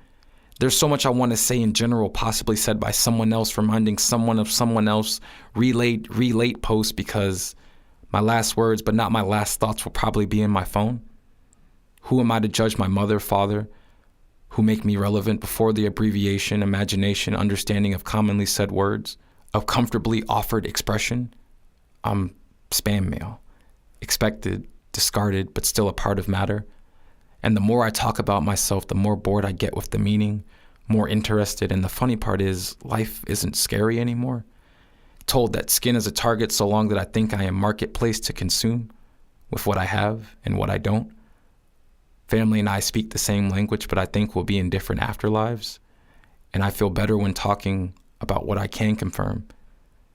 There's so much I want to say in general, possibly said by someone else, reminding someone of someone else, relate post, because my last words, but not my last thoughts, will probably be in my phone. Who am I to judge my mother, father, who make me relevant before the abbreviation, imagination, understanding of commonly said words, of comfortably offered expression? I'm spam mail, expected, discarded, but still a part of matter. And the more I talk about myself, the more bored I get with the meaning, more interested. And the funny part is, life isn't scary anymore. Told that skin is a target so long that I think I am marketplace to consume with what I have and what I don't. Family and I speak the same language, but I think we'll be in different afterlives. And I feel better when talking about what I can confirm,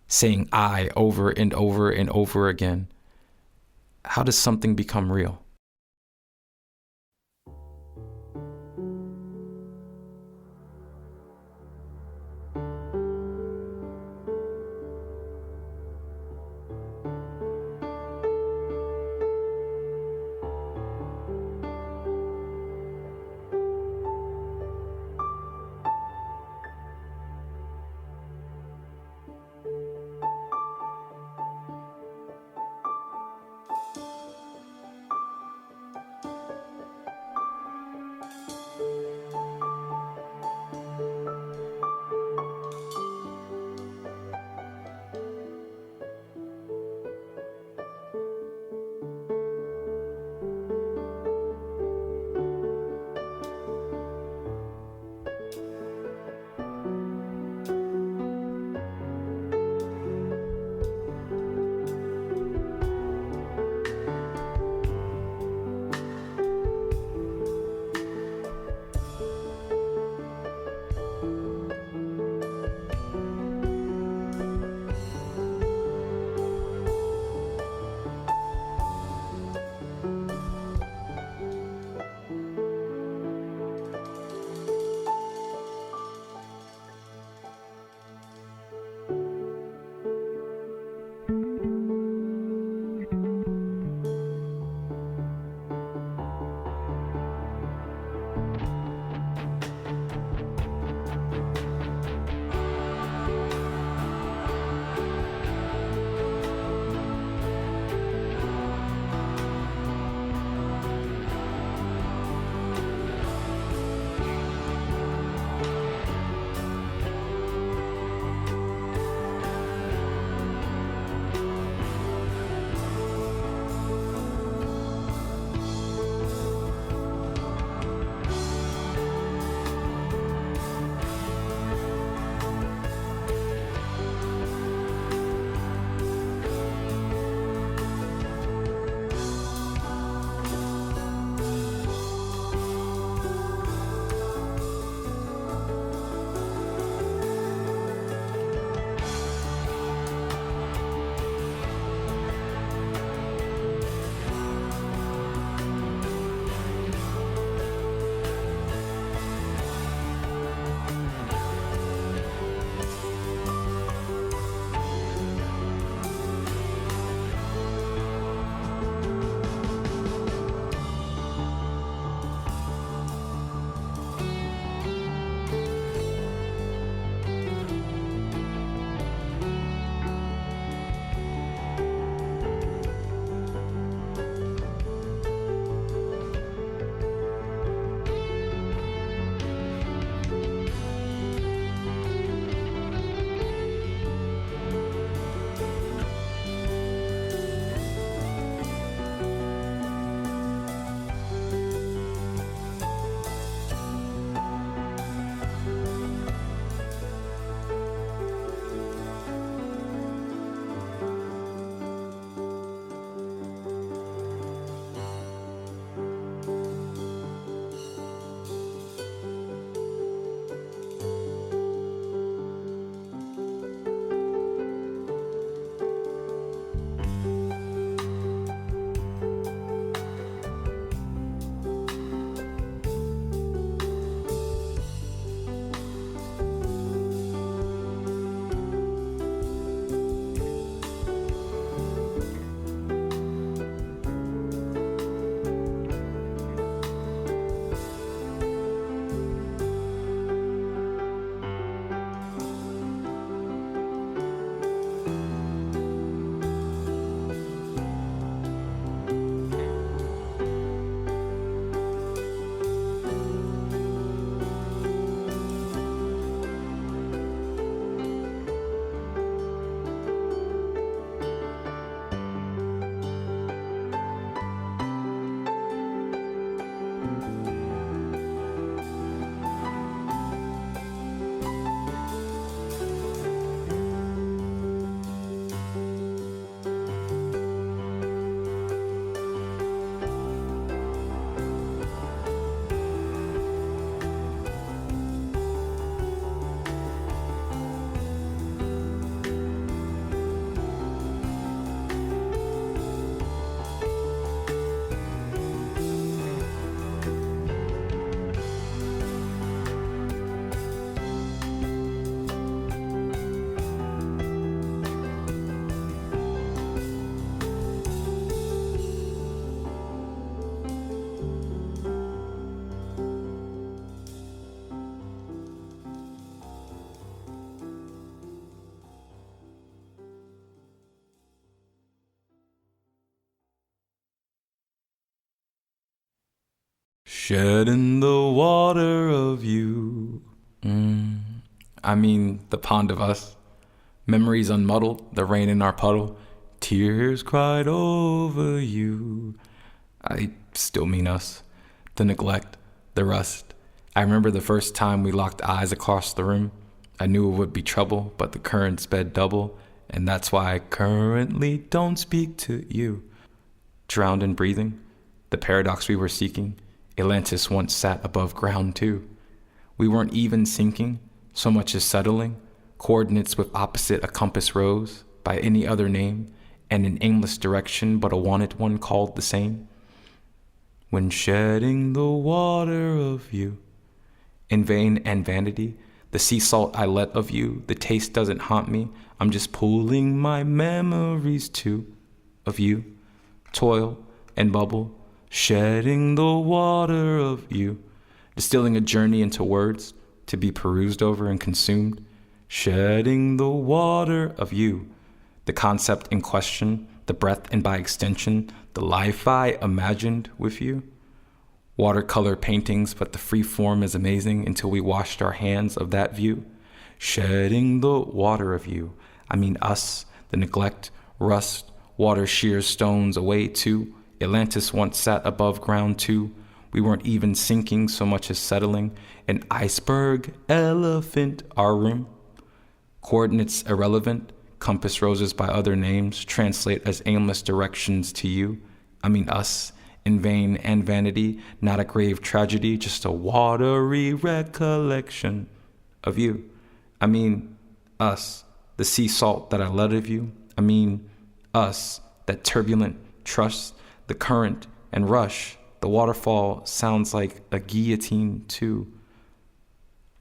saying I over and over and over again. How does something become real? Shedding the water of you. I mean, the pond of us. Memories unmuddled, the rain in our puddle. Tears cried over you. I still mean us. The neglect, the rust. I remember the first time we locked eyes across the room. I knew it would be trouble, but the current sped double, and that's why I currently don't speak to you. Drowned in breathing, the paradox we were seeking. Atlantis once sat above ground too. We weren't even sinking, so much as settling. Coordinates with opposite a compass rose, by any other name, and an aimless direction but a wanted one called the same. When shedding the water of you. In vain and vanity, the sea salt I let of you, the taste doesn't haunt me. I'm just pulling my memories too, of you. Toil and bubble, shedding the water of you. Distilling a journey into words, to be perused over and consumed. Shedding the water of you. The concept in question, the breath and by extension, the life I imagined with you. Watercolor paintings, but the free form is amazing until we washed our hands of that view. Shedding the water of you. I mean us, the neglect, rust, water shears stones away too. Atlantis once sat above ground too. We weren't even sinking so much as settling. An iceberg, elephant, our room. Coordinates irrelevant, compass roses by other names translate as aimless directions to you. I mean us. In vain and vanity, not a grave tragedy, just a watery recollection of you. I mean, us, the sea salt that I let of you. I mean, us, that turbulent trust, the current and rush. The waterfall sounds like a guillotine too.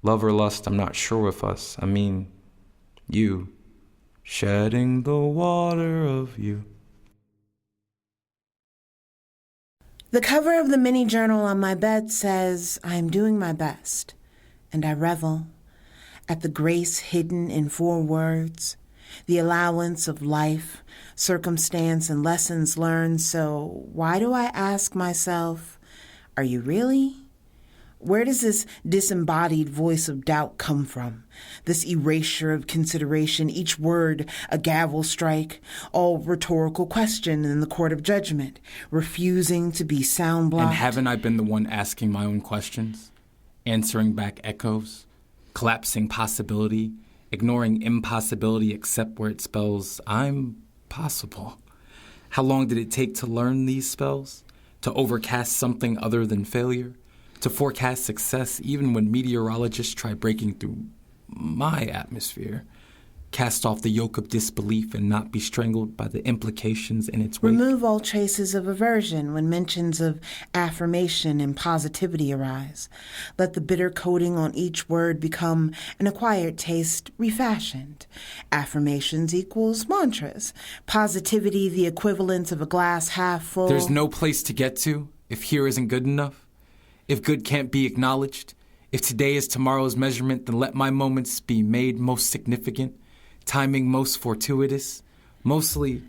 Love or lust, I'm not sure with us. I mean, you, shedding the water of you. The cover of the mini journal on my bed says, I am doing my best, and I revel at the grace hidden in 4 words, the allowance of life, circumstance, and lessons learned. So why do I ask myself, are you really? Where does this disembodied voice of doubt come from? This erasure of consideration, each word a gavel strike, all rhetorical question in the court of judgment, refusing to be sound blocked. And haven't I been the one asking my own questions? Answering back echoes? Collapsing possibility? Ignoring impossibility except where it spells I'm possible? How long did it take to learn these spells? To overcast something other than failure? To forecast success even when meteorologists try breaking through my atmosphere? Cast off the yoke of disbelief and not be strangled by the implications in its wake? Remove all traces of aversion when mentions of affirmation and positivity arise. Let the bitter coating on each word become an acquired taste refashioned. Affirmations equals mantras. Positivity the equivalent of a glass half full. There's no place to get to if here isn't good enough. If good can't be acknowledged, if today is tomorrow's measurement, then let my moments be made most significant, timing most fortuitous. Mostly,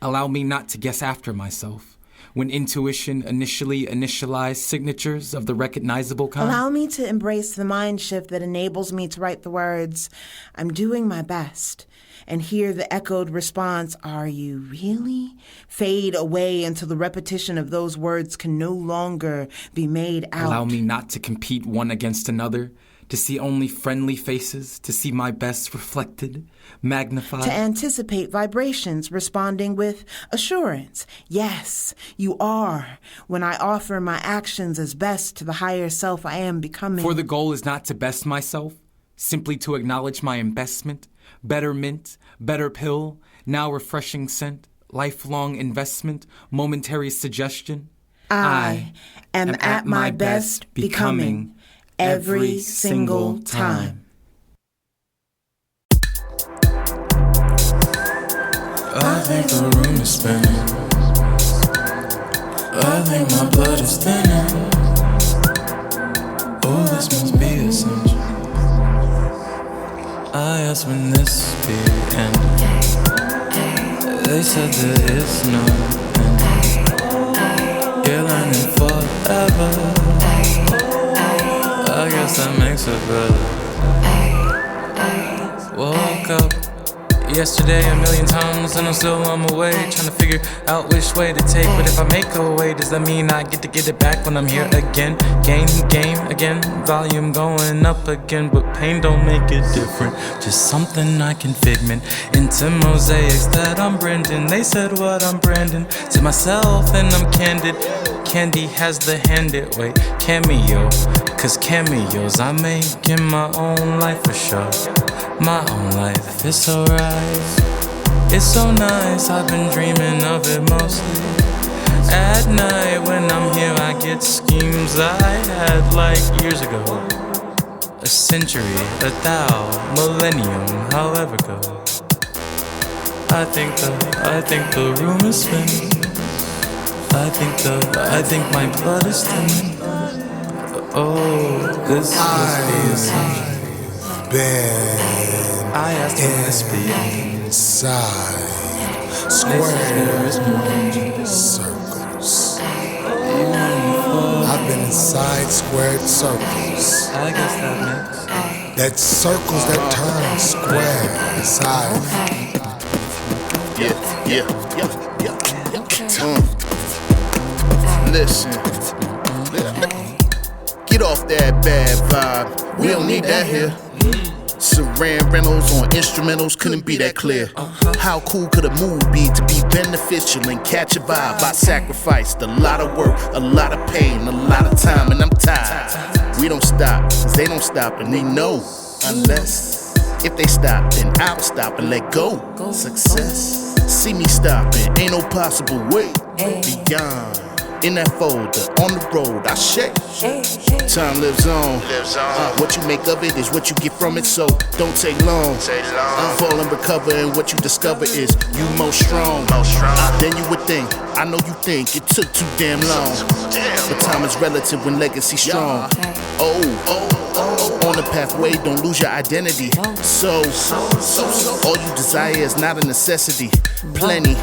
allow me not to guess after myself. When intuition initially initialized signatures of the recognizable kind. Allow me to embrace the mind shift that enables me to write the words, I'm doing my best, and hear the echoed response, are you really? Fade away until the repetition of those words can no longer be made out. Allow me not to compete one against another, to see only friendly faces, to see my best reflected, magnified. To anticipate vibrations responding with assurance. Yes, you are, when I offer my actions as best to the higher self I am becoming. For the goal is not to best myself, simply to acknowledge my investment, better mint, better pill, now refreshing scent, lifelong investment, momentary suggestion. I am at my best becoming every single time. I think the room is spinning. I think my blood is thinning. Oh, this must be essential. I asked when this be ending. They said there is no ending. You're learning forever. I guess that makes it better. Woke up yesterday a million times and I'm still on my way, trying to figure out which way to take. But if I make a way, does that mean I get to get it back when I'm here again? Game again, volume going up again. But pain don't make it different, just something I can figment into mosaics that I'm Brendan. They said what I'm Brandon to myself and I'm candid. Candy has the handed way cameo, cause cameos I make in my own life for sure. My own life, it's alright, it's so nice. I've been dreaming of it mostly at night. When I'm here I get schemes I had like years ago, a century, a thou, millennium, however go. I think the room is spinning. I think my blood is thinning. Oh, this must be a sign. I asked him this be inside squares, circles. I've been inside squared circles. I guess that makes that circles that turn square inside. Listen, get off that bad vibe. We don't need that here. Saran rentals on instrumentals couldn't be that clear. How cool could a move be to be beneficial and catch a vibe? I sacrificed a lot of work, a lot of pain, a lot of time, and I'm tired. We don't stop, cause they don't stop, and they know. Unless, if they stop, then I'll stop and let go. Success, see me stopping, ain't no possible way beyond. In that folder, on the road, I shake. Time lives on. What you make of it is what you get from it, so don't take long. Fall and recover, and what you discover is you most strong. Then you would think, I know you think it took too damn long. But time is relative when legacy strong. On the pathway, don't lose your identity. So, all you desire is not a necessity. Plenty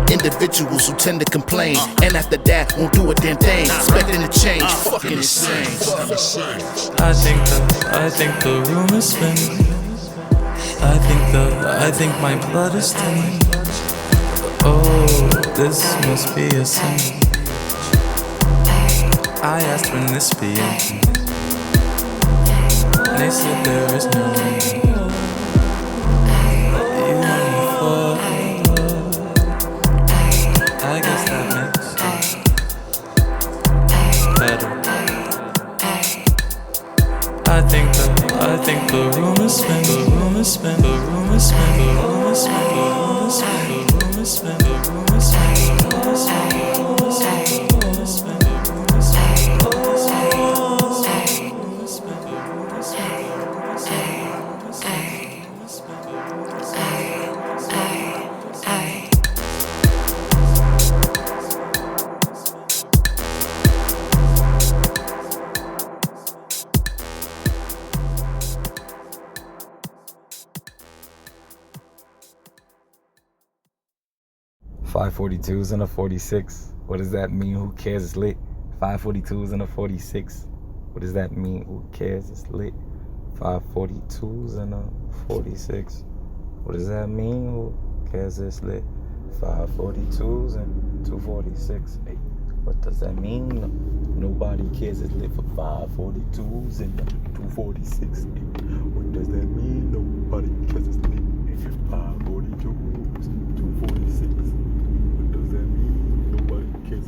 individuals who tend to complain, and after that won't do a damn thing, expecting to change. Fucking insane. I think the room is spinning. I think my blood is thinning. Oh, this must be a sign. I asked when this be it. They said there is no uniform. I guess that makes better. I think the room is spinning. The room is spinning. The room is spinning. The room is spinning. The room is spinning. The room is spinning. The room is spinning. The room is spinning. The room is spinning. The room is spinning. .542s and a 46. What does that mean? Who cares? It's lit. 542s and a 46. What does that mean? Who cares? It's lit. 542s and a 46. What does that mean? Who cares? It's lit. 542s and 246. Hey, what does that mean? Nobody cares. It's lit for 542s and 246. Hey, what does that mean? Nobody cares. It's lit. 542s and 246. What does that mean? Nobody cares.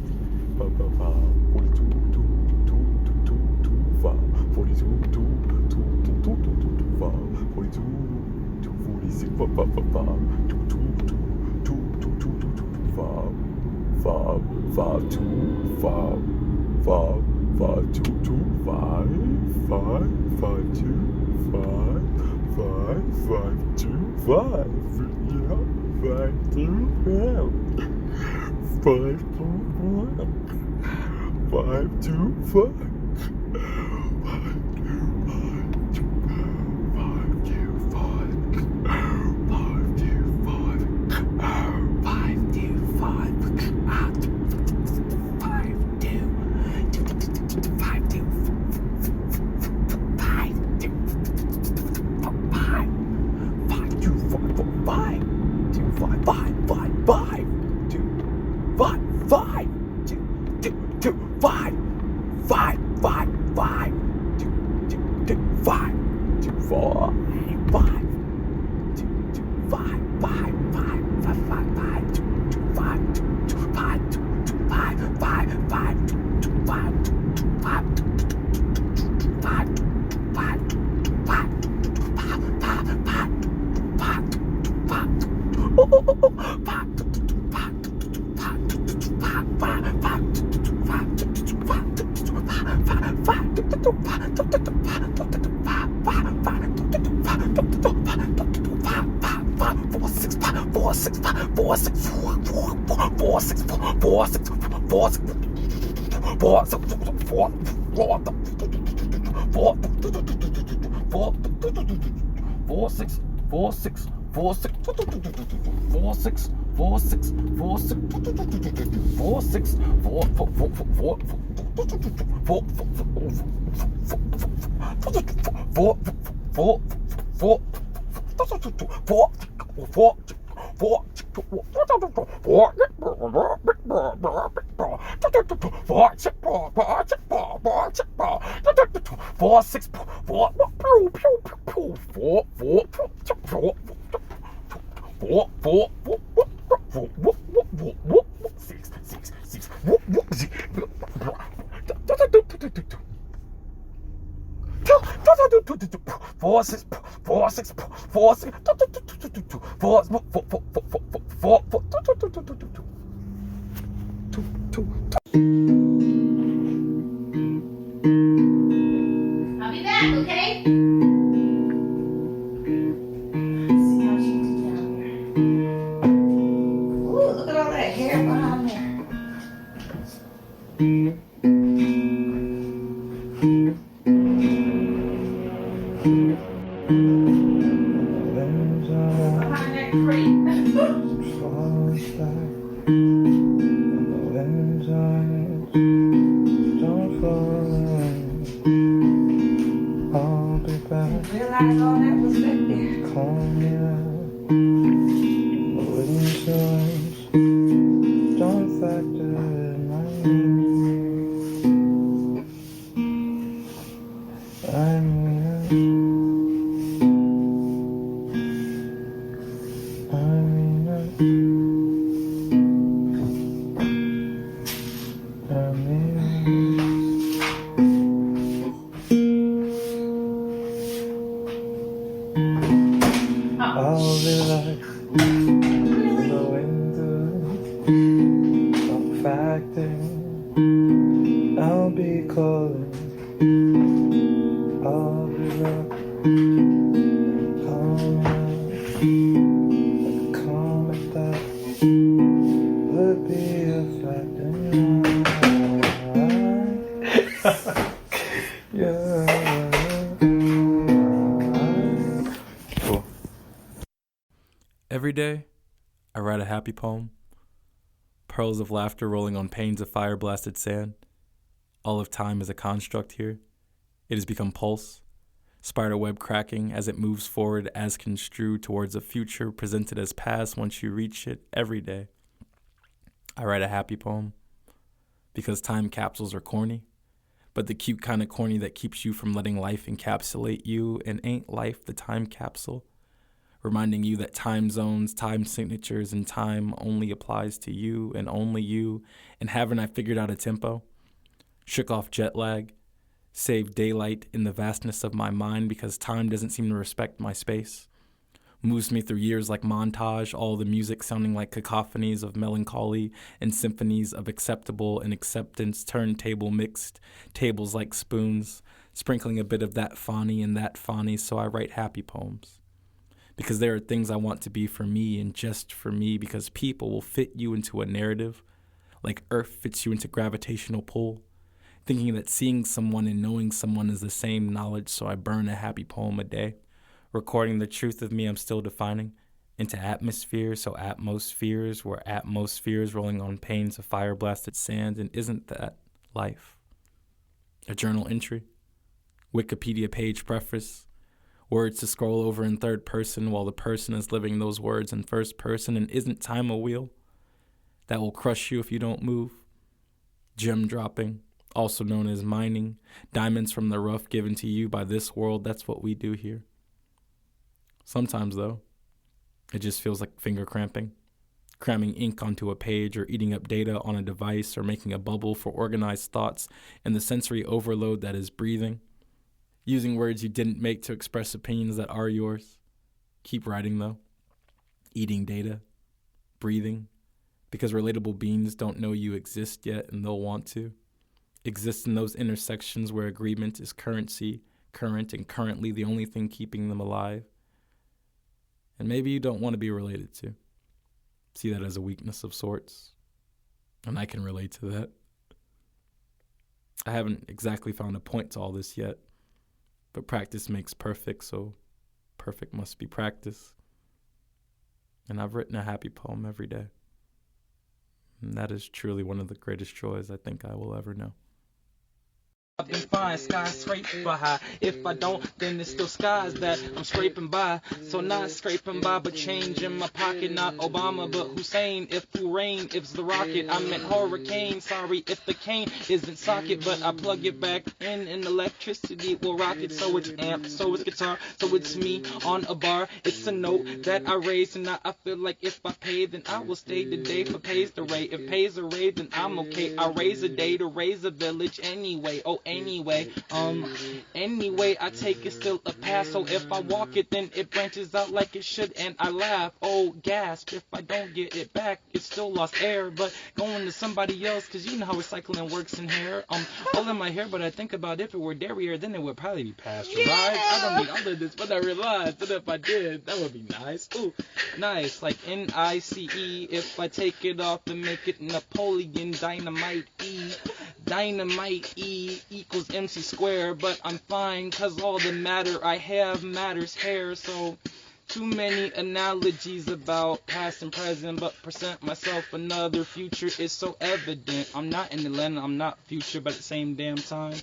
42, 42, 246, 5 I'll be back, okay? Ooh, look at all that hair behind there. Behind that creep. Realize all that was back there. I'll be calling. I'll be back. Calm at that. Would be a fact Cool. Every day, I write a happy poem. Pearls of laughter rolling on panes of fire-blasted sand. All of time is a construct here. It has become pulse, spiderweb cracking as it moves forward as construed towards a future presented as past once you reach it every day. I write a happy poem because time capsules are corny, but the cute kind of corny that keeps you from letting life encapsulate you, and ain't life the time capsule? Reminding you that time zones, time signatures, and time only applies to you, and haven't I figured out a tempo? Shook off jet lag, saved daylight in the vastness of my mind because time doesn't seem to respect my space. Moves me through years like montage, all the music sounding like cacophonies of melancholy and symphonies of acceptable and acceptance, turntable mixed, tables like spoons, sprinkling a bit of that fawny and that fawny, so I write happy poems. Because there are things I want to be for me and just for me, because people will fit you into a narrative, like Earth fits you into gravitational pull, thinking that seeing someone and knowing someone is the same knowledge, so I burn a happy poem a day, recording the truth of me I'm still defining into atmosphere, so atmospheres were atmospheres rolling on panes of fire-blasted sand, and isn't that life? A journal entry, Wikipedia page preface, words to scroll over in third person while the person is living those words in first person, and isn't time a wheel that will crush you if you don't move? Gem dropping, also known as mining, diamonds from the rough given to you by this world, that's what we do here. Sometimes, though, it just feels like finger cramping, cramming ink onto a page or eating up data on a device or making a bubble for organized thoughts and the sensory overload that is breathing. Using words you didn't make to express opinions that are yours. Keep writing, though. Eating data. breathing, because relatable beings don't know you exist yet and they'll want to. Exist in those intersections where agreement is currency, current and currently the only thing keeping them alive. And maybe you don't want to be related to. See that as a weakness of sorts. And I can relate to that. I haven't exactly found a point to all this yet, but practice makes perfect, so perfect must be practice. And I've written a happy poem every day. And that is truly one of the greatest joys I think I will ever know. I've been fine, skyscraper high. If I don't, then it's still skies that I'm scraping by. So not scraping by, but change in my pocket. Not Obama, but Hussein. If who rain, if's the rocket. I meant hurricane. Sorry if the cane isn't socket, but I plug it back in and electricity will rock it. So it's amp, so it's guitar, so it's me on a bar. It's a note that I raise, and I feel like if I pay, then I will stay the day for pays the rate. If pays a rate, then I'm okay. I raise a day to raise a village anyway. Oh, anyway, I take it still a pass. So if I walk it, then it branches out like it should, and I laugh. Oh, gasp! If I don't get it back, it's still lost air. But going to somebody else, 'cause you know how recycling works in hair. All in my hair, but I think about if it were dairy, then it would probably be pasteurized. I don't need all of this, but I realized that if I did, that would be nice. Ooh, nice, like NICE. If I take it off and make it Napoleon Dynamite E. Dynamite E equals MC square, but I'm fine, 'cause all the matter I have matters hair. So too many analogies about past and present, but present myself another future is so evident. I'm not in Atlanta, I'm not future, but at the same damn time,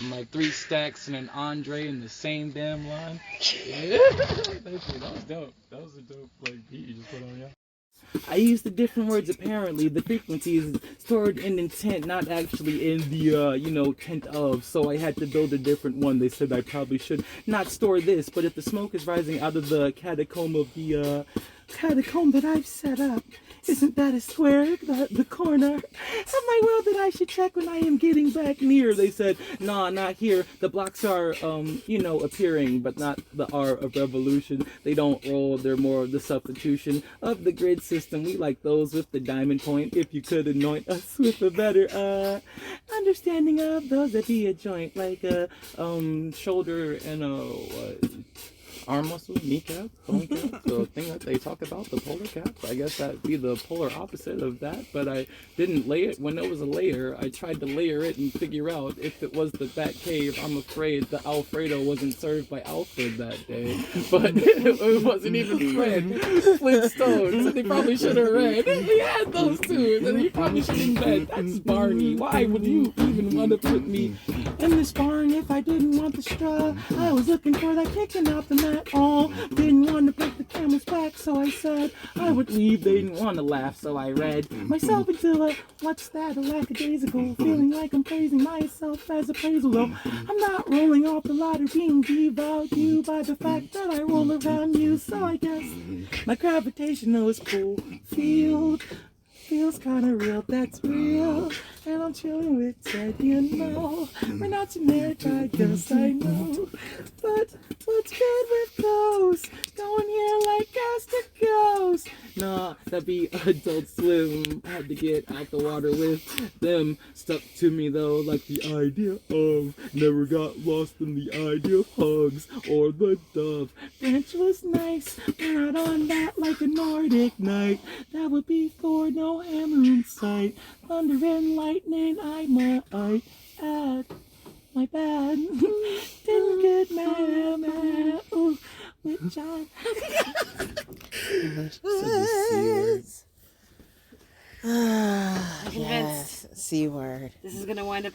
I'm like 3 stacks and an Andre in the same damn line. Yeah. That was dope. That was a dope beat you just put on, yeah. I used the different words apparently. The frequency is stored in intent, not actually in the, tent of. So I had to build a different one. They said I probably should not store this, but if the smoke is rising out of the catacomb of the, catacomb that I've set up, isn't that a square, the corner of my world that I should check when I am getting back near? They said, nah, not here. The blocks are, appearing, but not the R of revolution. They don't roll, they're more of the substitution of the grid system. We like those with the diamond point. If you could anoint us with a better, understanding of those that be a joint, like a, shoulder and a, arm muscle, kneecap, bone cap, the thing that they talk about, the polar cap. I guess that'd be the polar opposite of that, but I didn't lay it when it was a layer. I tried to layer it and figure out if it was the Bat Cave. I'm afraid the Alfredo wasn't served by Alfred that day, but it wasn't even Fred Flintstone, so they probably should have read. He had those two, and then he probably should have been. That's Barney. Why would you even want to put me in this barn if I didn't want the straw? I was looking for that kicking out the mat. All didn't want to break the camel's back, so I said I would leave. They didn't want to laugh, so I read myself into a what's that, a lackadaisical, feeling like I'm praising myself as appraisal. Though I'm not rolling off the ladder, being devalued by the fact that I roll around you. So I guess my gravitational is cool field feels kinda real, that's real. And I'm chilling with Ted, you know. We're not generic, I guess I know. But what's good with those? Going here like gas to ghost. Nah, that'd be Adult Swim. Had to get out the water with them. Stuck to me though, like the idea of. Never got lost in the idea of hugs or the dove. Branch was nice, but not on that like a Nordic night. That would be for no hammer in sight. Thunder and lightning, I might add. My bad. Didn't get mad. Ooh, with John. Yes, C word. This is gonna wind up